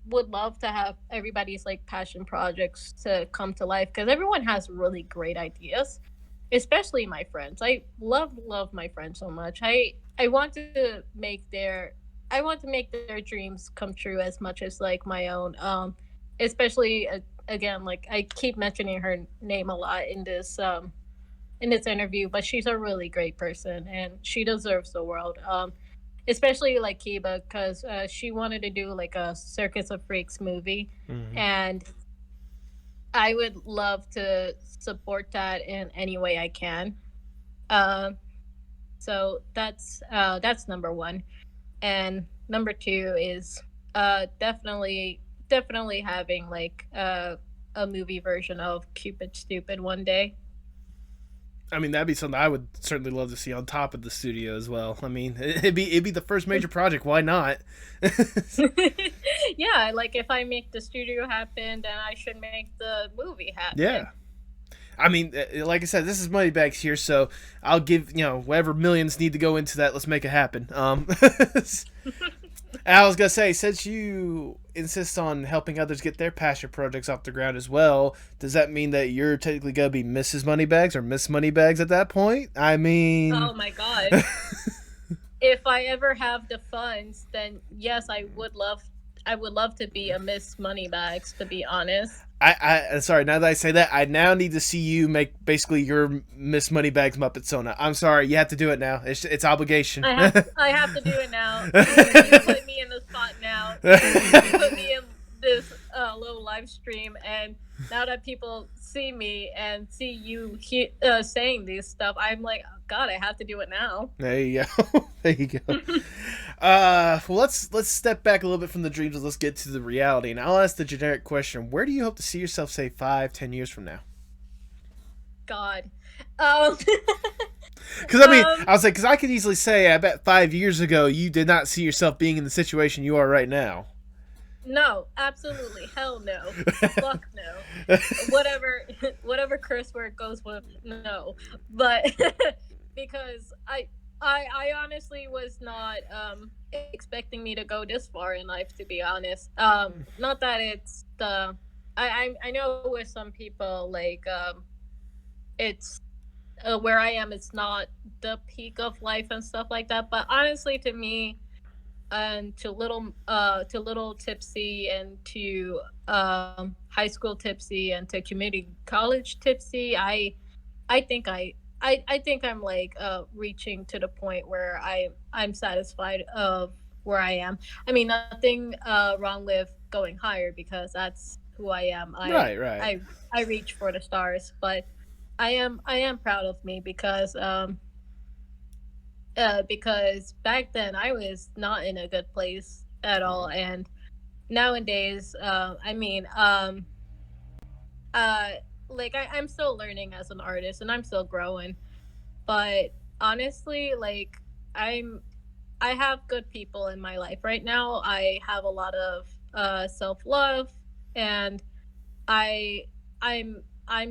would love to have everybody's like passion projects to come to life, because everyone has really great ideas, especially my friends. I love my friends so much. I want to make their dreams come true as much as like my own. Especially again, like I keep mentioning her name a lot in this interview, but she's a really great person and she deserves the world. Especially like Kiba, because she wanted to do like a Circus of Freaks movie, and I would love to support that in any way I can. So that's number one, and number two is definitely having like a movie version of Cupid Stupid one day. I mean, that'd be something I would certainly love to see on top of the studio as well. I mean, it'd be the first major project. Why not? Yeah, like if I make the studio happen, then I should make the movie happen. Yeah. I mean, like I said, this is Moneybags here, so I'll give, you know, whatever millions need to go into that. Let's make it happen. I was gonna say, since you insist on helping others get their passion projects off the ground as well, does that mean that you're technically gonna be Mrs. Moneybags or Miss Moneybags at that point? I mean, oh my god, if I ever have the funds, then yes, I would love to be a Miss Moneybags, to be honest. I sorry, now that I say that, I now need to see you make basically your Miss Moneybags Muppet Sona. I'm sorry, you have to do it now. It's obligation. I have to do it now. You put me in the spot now. You put me in this low life live stream, and now that people see me and see you saying these stuff, I'm like, oh, God, I have to do it now. There you go. There you go. Well, let's step back a little bit from the dreams and let's get to the reality. And I'll ask the generic question: where do you hope to see yourself, say, 5-10 years from now? God. Um, Because I mean, I was like, because I could easily say, I bet 5 years ago you did not see yourself being in the situation you are right now. No, absolutely, hell no, fuck no, whatever curse word goes with no, but because I honestly was not expecting me to go this far in life, to be honest. Not that it's the I know with some people like it's where I am, it's not the peak of life and stuff like that. But honestly, to me, and to little Tipsy, and to high school Tipsy, and to community college Tipsy, I think I think I'm like reaching to the point where I'm satisfied of where I am. I mean, nothing wrong with going higher, because that's who I am. Right. I reach for the stars, but I am proud of me, because back then I was not in a good place at all, and nowadays, I mean, uh, like I'm still learning as an artist, and I'm still growing, but honestly, like I'm I have good people in my life right now. I have a lot of self love, and I I'm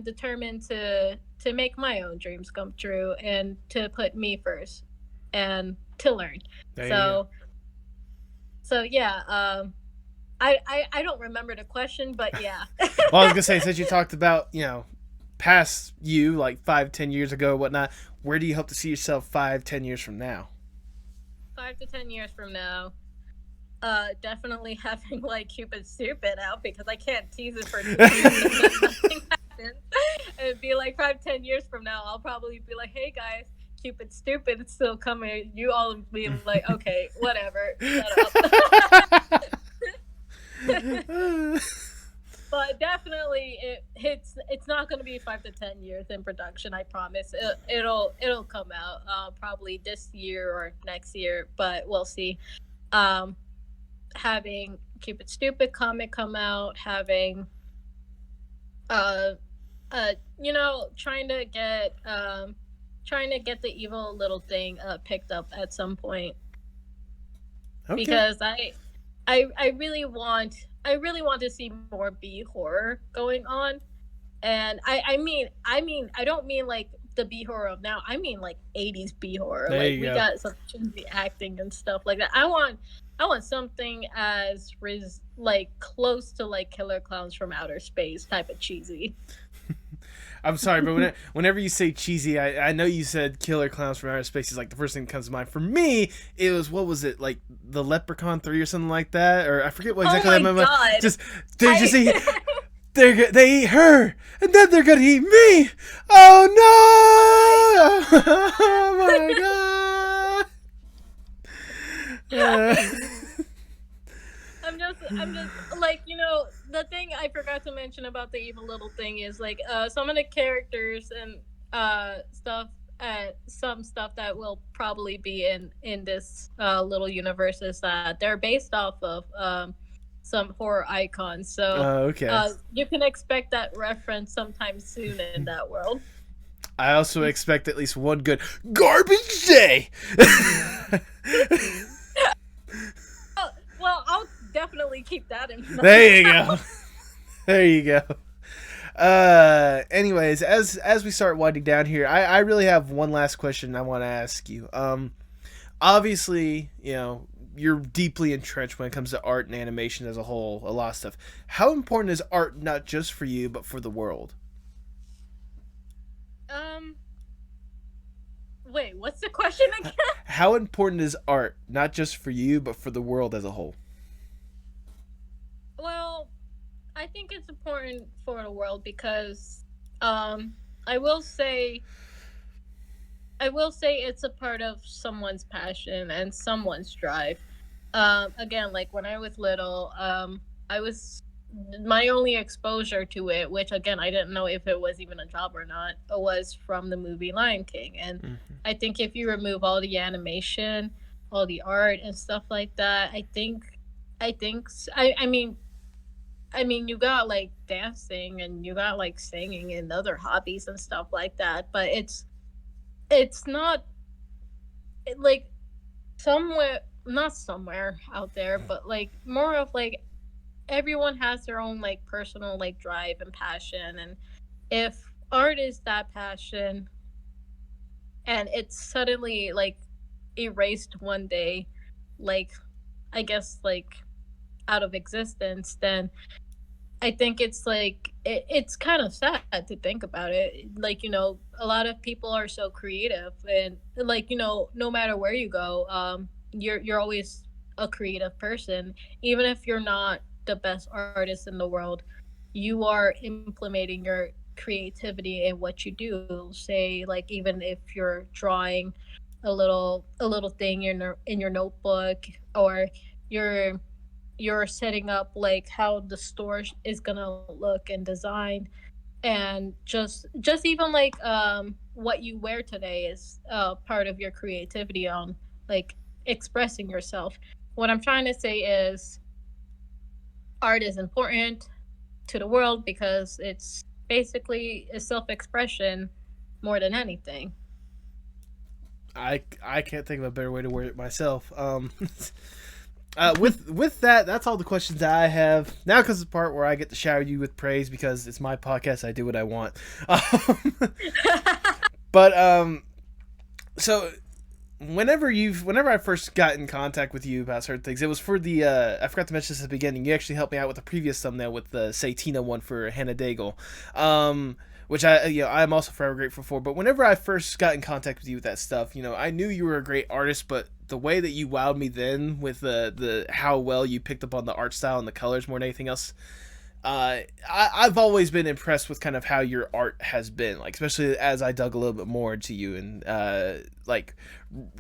determined to make my own dreams come true, and to put me first, and to learn. There you go. So yeah, I don't remember the question, but yeah. Well, I was gonna say, since you talked about past you, like 5-10 years ago, whatnot, where do you hope to see yourself 5-10 years from now? 5 to 10 years from now, definitely having like Cupid stupid out, because I can't tease it for 2 years and then nothing happens. It'd be like 5 to 10 years from now, I'll probably be like, hey guys, Cupid stupid, it's still coming. You all be like, okay, whatever, shut up. But definitely it's not going to be 5 to 10 years in production, I promise. It'll come out probably this year or next year, but we'll see. um Having Cupid stupid comic come out, having uh trying to get the evil little thing picked up at some point, Okay. because I really want to see more B horror going on. And I mean I don't mean like the B horror of now. I mean like 80s B horror. There Like you we go. got some cheesy acting and stuff like that. I want something as like close to like Killer Clowns from Outer Space type of cheesy. I'm sorry, but whenever you say cheesy, I know you said Killer Clowns from Outer Space is like the first thing that comes to mind. For me, it was, what was it, like the Leprechaun 3 or something like that, or I forget what Oh exactly my that meant. god. Just they just I eat, they eat her, and then they're gonna eat me. Oh no! Oh my god! I'm just like, the thing I forgot to mention about the evil little thing is like some of the characters and stuff, some stuff that will probably be in this little universe, is that they're based off of some horror icons. So Okay. you can expect that reference sometime soon in that world. I also expect at least one good garbage day. Well, I'll definitely keep that in mind. There you go. There you go. Anyways, as we start winding down here, I really have one last question I want to ask you. Obviously, you're deeply entrenched when it comes to art and animation as a whole, a lot of stuff. How important is art not just for you but for the world? Um, Wait, what's the question again? How important is art not just for you but for the world as a whole? Well, I think it's important for the world because um I will say it's a part of someone's passion and someone's drive. Again, like when I was little, I was my only exposure to it, which again I didn't know if it was even a job or not, was from the movie Lion King. And Mm-hmm. I think if you remove all the animation, all the art and stuff like that, I mean, you got like dancing and you got like singing and other hobbies and stuff like that, but it's not like somewhere, not somewhere out there, but like more of like everyone has their own like personal like drive and passion. And if art is that passion and it's suddenly like erased one day, like I guess like out of existence, then I think it's like it's kind of sad to think about it. Like, a lot of people are so creative, and like, no matter where you go, you're always a creative person, even if you're not the best artist in the world. You are implementing your creativity in what you do. Say, like, even if you're drawing a little thing in your notebook, or you're you're setting up like how the store is gonna look and design, and just even like what you wear today is part of your creativity on like expressing yourself. What I'm trying to say is art is important to the world because it's basically a self-expression more than anything. I can't think of a better way to word it myself. With that, that's all the questions that I have. Now comes the part where I get to shower you with praise because it's my podcast. I do what I want. But so whenever I first got in contact with you about certain things, it was for the I forgot to mention this at the beginning. You actually helped me out with the previous thumbnail with the Say Tina one for Hannah Daigle, which I'm also forever grateful for. But whenever I first got in contact with you with that stuff, I knew you were a great artist, but the way that you wowed me then with the how well you picked up on the art style and the colors more than anything else, I've always been impressed with kind of how your art has been, like especially as I dug a little bit more into you and like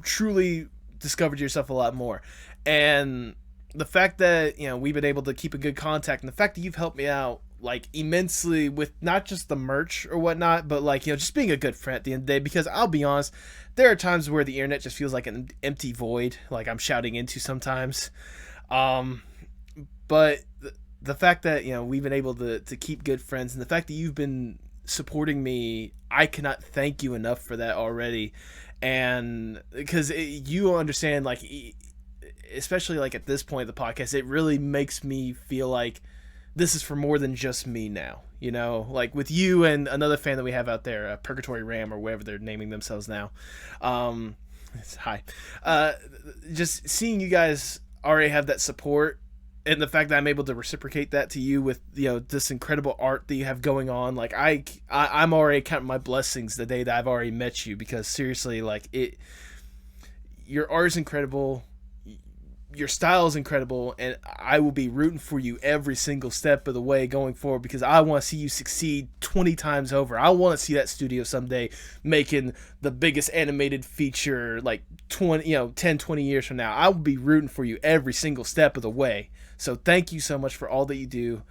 truly discovered yourself a lot more. And the fact that we've been able to keep a good contact, and the fact that you've helped me out like immensely with not just the merch or whatnot, but like just being a good friend at the end of the day. Because I'll be honest, there are times where the internet just feels like an empty void, like I'm shouting into sometimes. Um, but the fact that we've been able to keep good friends, and the fact that you've been supporting me, I cannot thank you enough for that already. And because you understand, like especially like at this point of the podcast, it really makes me feel like this is for more than just me now. Like with you and another fan that we have out there, Purgatory Ram or whatever they're naming themselves now. Um, Hi. Just seeing you guys already have that support, and the fact that I'm able to reciprocate that to you with this incredible art that you have going on, like I'm already counting my blessings the day that I've already met you, because seriously, like your art is incredible, your style is incredible, and I will be rooting for you every single step of the way going forward, because I want to see you succeed 20 times over. I want to see that studio someday making the biggest animated feature like 10, 20 years from now. I will be rooting for you every single step of the way. So thank you so much for all that you do,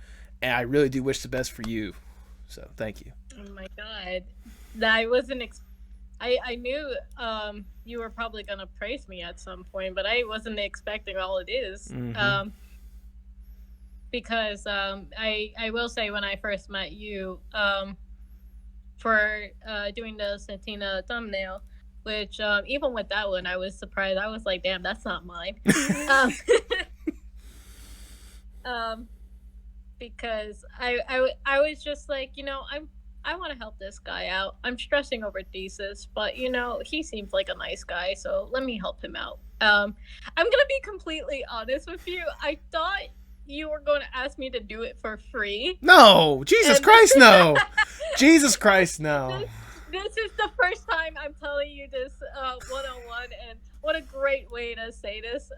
and I really do wish the best for you. So thank you. Oh my god, I wasn't I knew you were probably gonna praise me at some point, but I wasn't expecting all it is. Mm-hmm. Because I will say, when I first met you, for doing the Santina thumbnail, which even with that one I was surprised. I was like, damn, that's not mine. um, um, because I was just like, I want to help this guy out. I'm stressing over thesis, but he seems like a nice guy, so let me help him out. I'm gonna be completely honest with you. I thought you were going to ask me to do it for free. No, Jesus Christ, no. Jesus Christ, no. This is the first time I'm telling you this one-on-one, and what a great way to say this.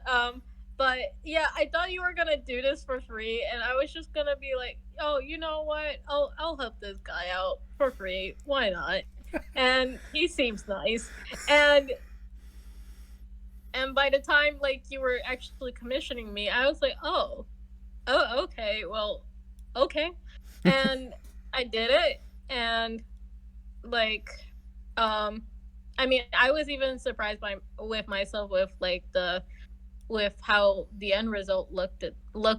But yeah, I thought you were gonna do this for free, and I was just gonna be like, oh, you know what? I'll help this guy out for free. Why not? And he seems nice. And by the time like you were actually commissioning me, I was like, oh, okay, well, okay. And I did it, and like, I mean, I was even surprised with myself with like with how the end result looked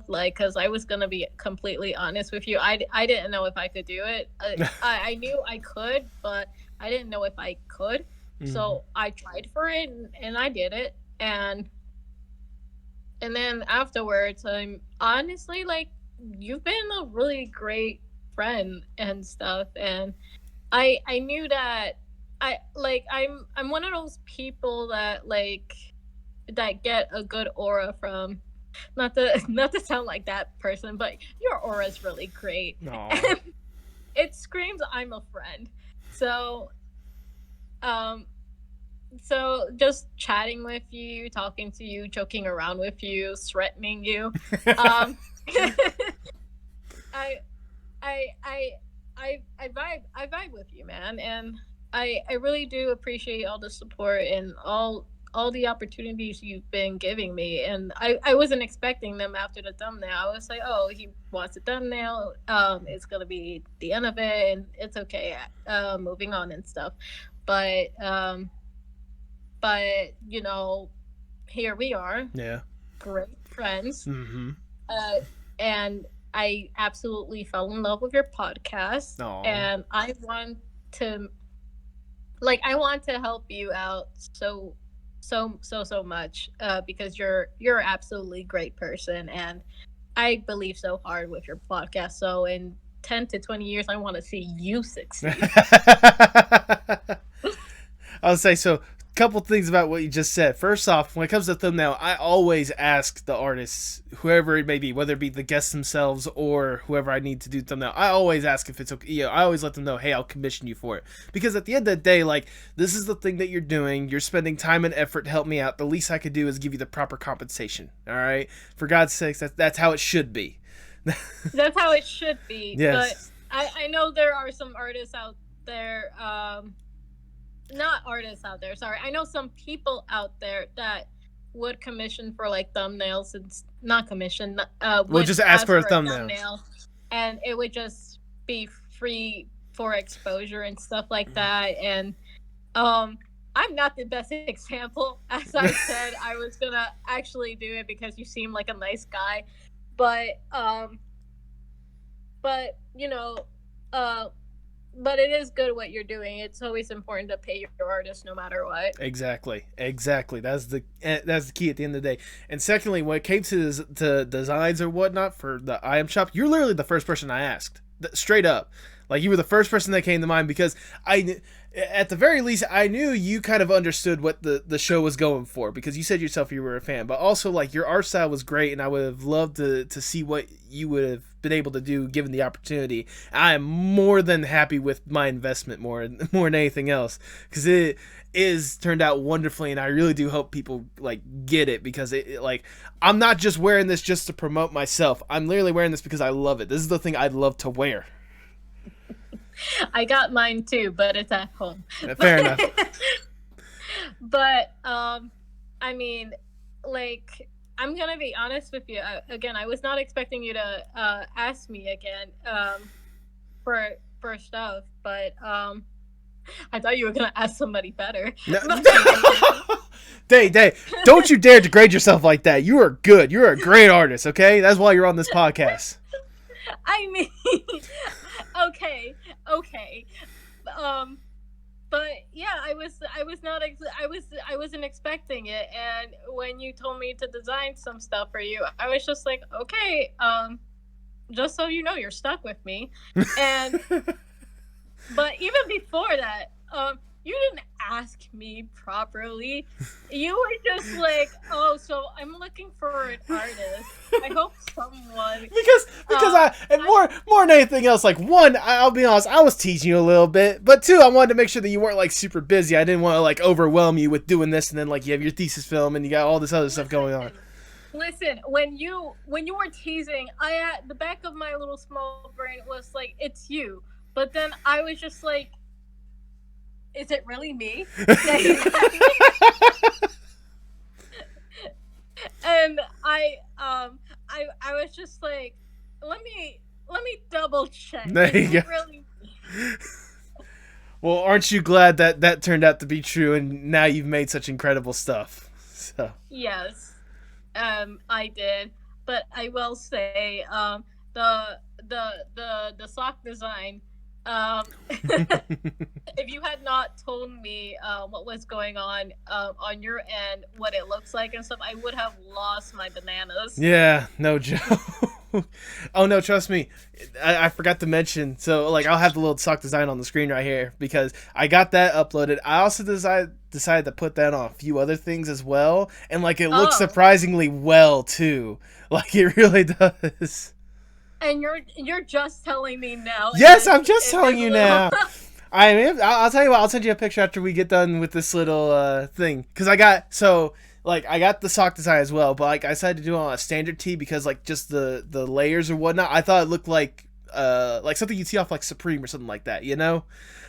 like, because I was gonna be completely honest with you. I didn't know if I could do it. I knew I could, but I didn't know if I could. So I tried for it, and I did it, and then afterwards, I'm honestly like, you've been a really great friend and stuff, and I knew that I'm one of those people that get a good aura from, not to sound like that person, but your aura is really great. And it screams I'm a friend. So so just chatting with you, talking to you, joking around with you, threatening you, um I I vibe with you, man, and I really do appreciate all the support and all the opportunities you've been giving me. And I wasn't expecting them after the thumbnail. I was like, oh, he wants a thumbnail. It's gonna be the end of it, and it's okay. Moving on and stuff. But you know, here we are. Yeah. Great friends. Mm-hmm. And I absolutely fell in love with your podcast. Aww. And I want to help you out so much, because you're an absolutely great person, and I believe so hard with your podcast. So in 10 to 20 years, I want to see you succeed. I'll say so. Couple things about what you just said. First off, when it comes to thumbnail, I always ask the artists, whoever it may be, whether it be the guests themselves or whoever I need to do thumbnail, I always ask if it's okay. You know, I always let them know, hey, I'll commission you for it. Because at the end of the day, like, this is the thing that you're doing. You're spending time and effort to help me out. The least I could do is give you the proper compensation. All right? For God's sakes, that's how it should be. That's how it should be. Yes. But I know there are some artists out there, not artists out there, sorry. I know some people out there that would commission for like thumbnails, and not commission. We'll just ask for a thumbnail, and it would just be free for exposure and stuff like that. And I'm not the best example. As I said, I was gonna actually do it because you seem like a nice guy, but you know, but it is good what you're doing. It's always important to pay your artists no matter what. Exactly. That's the key at the end of the day. And secondly, when it came to designs or whatnot for the item shop, you're literally the first person I asked. Straight up. Like, you were the first person that came to mind, because at the very least, I knew you kind of understood what the show was going for, because you said yourself you were a fan. But also, like, your art style was great, and I would have loved to see what you would have been able to do given the opportunity. I am more than happy with my investment more than anything else, because it is turned out wonderfully, and I really do hope people like get it, because it like, I'm not just wearing this just to promote myself. I'm literally wearing this because I love it. This is the thing I'd love to wear. I got mine too, but it's at home. Fair enough. But I mean, like, I'm gonna be honest with you. Again, I was not expecting you to ask me again for stuff, but I thought you were gonna ask somebody better. No. Day, don't you dare degrade yourself like that. You are good. You're a great artist. Okay, that's why you're on this podcast. I mean, okay. But yeah, I wasn't expecting it, and when you told me to design some stuff for you, I was just like, okay, just so you know, you're stuck with me. And but even before that, you didn't ask me properly. You were just like, oh, so I'm looking for an artist. I hope someone because more than anything else, like, one, I'll be honest, I was teaching you a little bit, but two, I wanted to make sure that you weren't like super busy. I didn't want to like overwhelm you with doing this, and then like you have your thesis film and you got all this other stuff going on. Listen, when you were teasing, the back of my little small brain was like, it's you. But then I was just like, is it really me? And I was just like, let let me double check. There you go. Really... Well, aren't you glad that that turned out to be true, and now you've made such incredible stuff? So Yes, I did, but I will say, the the sock design. If you had not told me what was going on your end, what it looks like and stuff, I would have lost my bananas. yeah, no joke. Oh no, trust me, I forgot to mention. So like, I'll have the little sock design on the screen right here because I got that uploaded. I also decided to put that on a few other things as well, and like it looks surprisingly well too. Like it really does. And you're just telling me now. Yes, I'm just telling you now. I'll tell you what. I'll send you a picture after we get done with this little thing. Cause I got the sock design as well, but like I decided to do it on a standard tee because like just the layers or whatnot. I thought it looked like something you'd see off like Supreme or something like that, you know?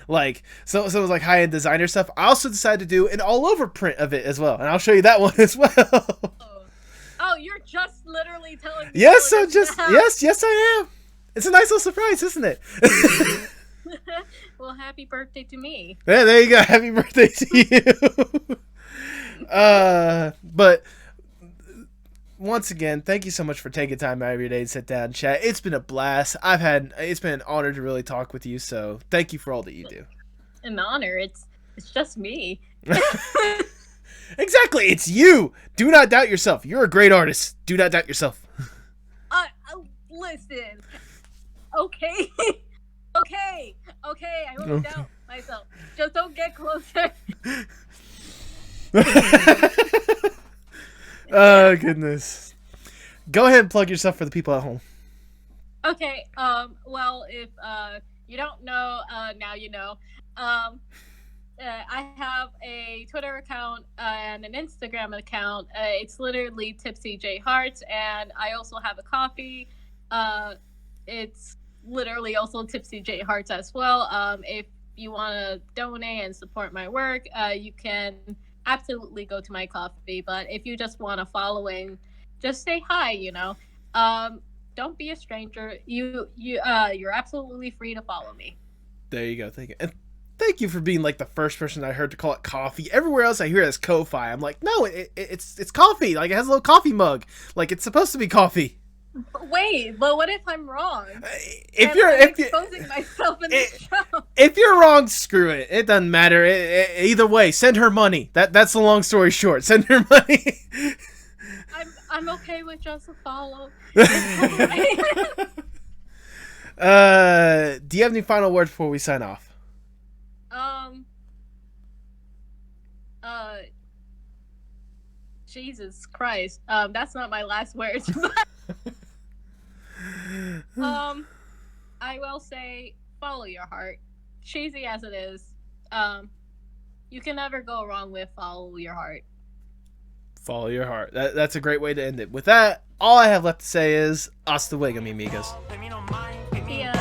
Like so it was like high end designer stuff. I also decided to do an all over print of it as well, and I'll show you that one as well. Oh, you're just literally telling me. Yes, yes, I am. It's a nice little surprise, isn't it? Well, happy birthday to me. Yeah, there you go. Happy birthday to you. But once again, thank you so much for taking time out of your day to sit down and chat. It's been a blast. It's been an honor to really talk with you. So thank you for all that you do. An honor. It's just me. Exactly, it's you. Do not doubt yourself. You're a great artist. Do not doubt yourself. Listen. Okay. Okay. I won't doubt myself. Just don't get closer. Oh goodness. Go ahead and plug yourself for the people at home. Okay. Well, if you don't know, now you know. I have a Twitter account and an Instagram account. It's literally TipsyJHearts, and I also have a coffee. It's literally also TipsyJHearts as well. If you want to donate and support my work, you can absolutely go to my coffee. But if you just want to follow and just say hi, don't be a stranger. You're absolutely free to follow me. There you go. Thank you. And thank you for being like the first person I heard to call it coffee. Everywhere else I hear it as Ko-Fi. I'm like, no, it's coffee. Like it has a little coffee mug. Like it's supposed to be coffee. Wait, but what if I'm wrong? If you're exposing myself in this show. If you're wrong, screw it. It doesn't matter. Either way, send her money. That's the long story short. Send her money. I'm okay with just a follow. Do you have any final words before we sign off? Jesus Christ. That's not my last words. I will say, follow your heart. Cheesy as it is, you can never go wrong with follow your heart. Follow your heart. That's a great way to end it. With that, all I have left to say is hasta luego, mi amigos. See ya.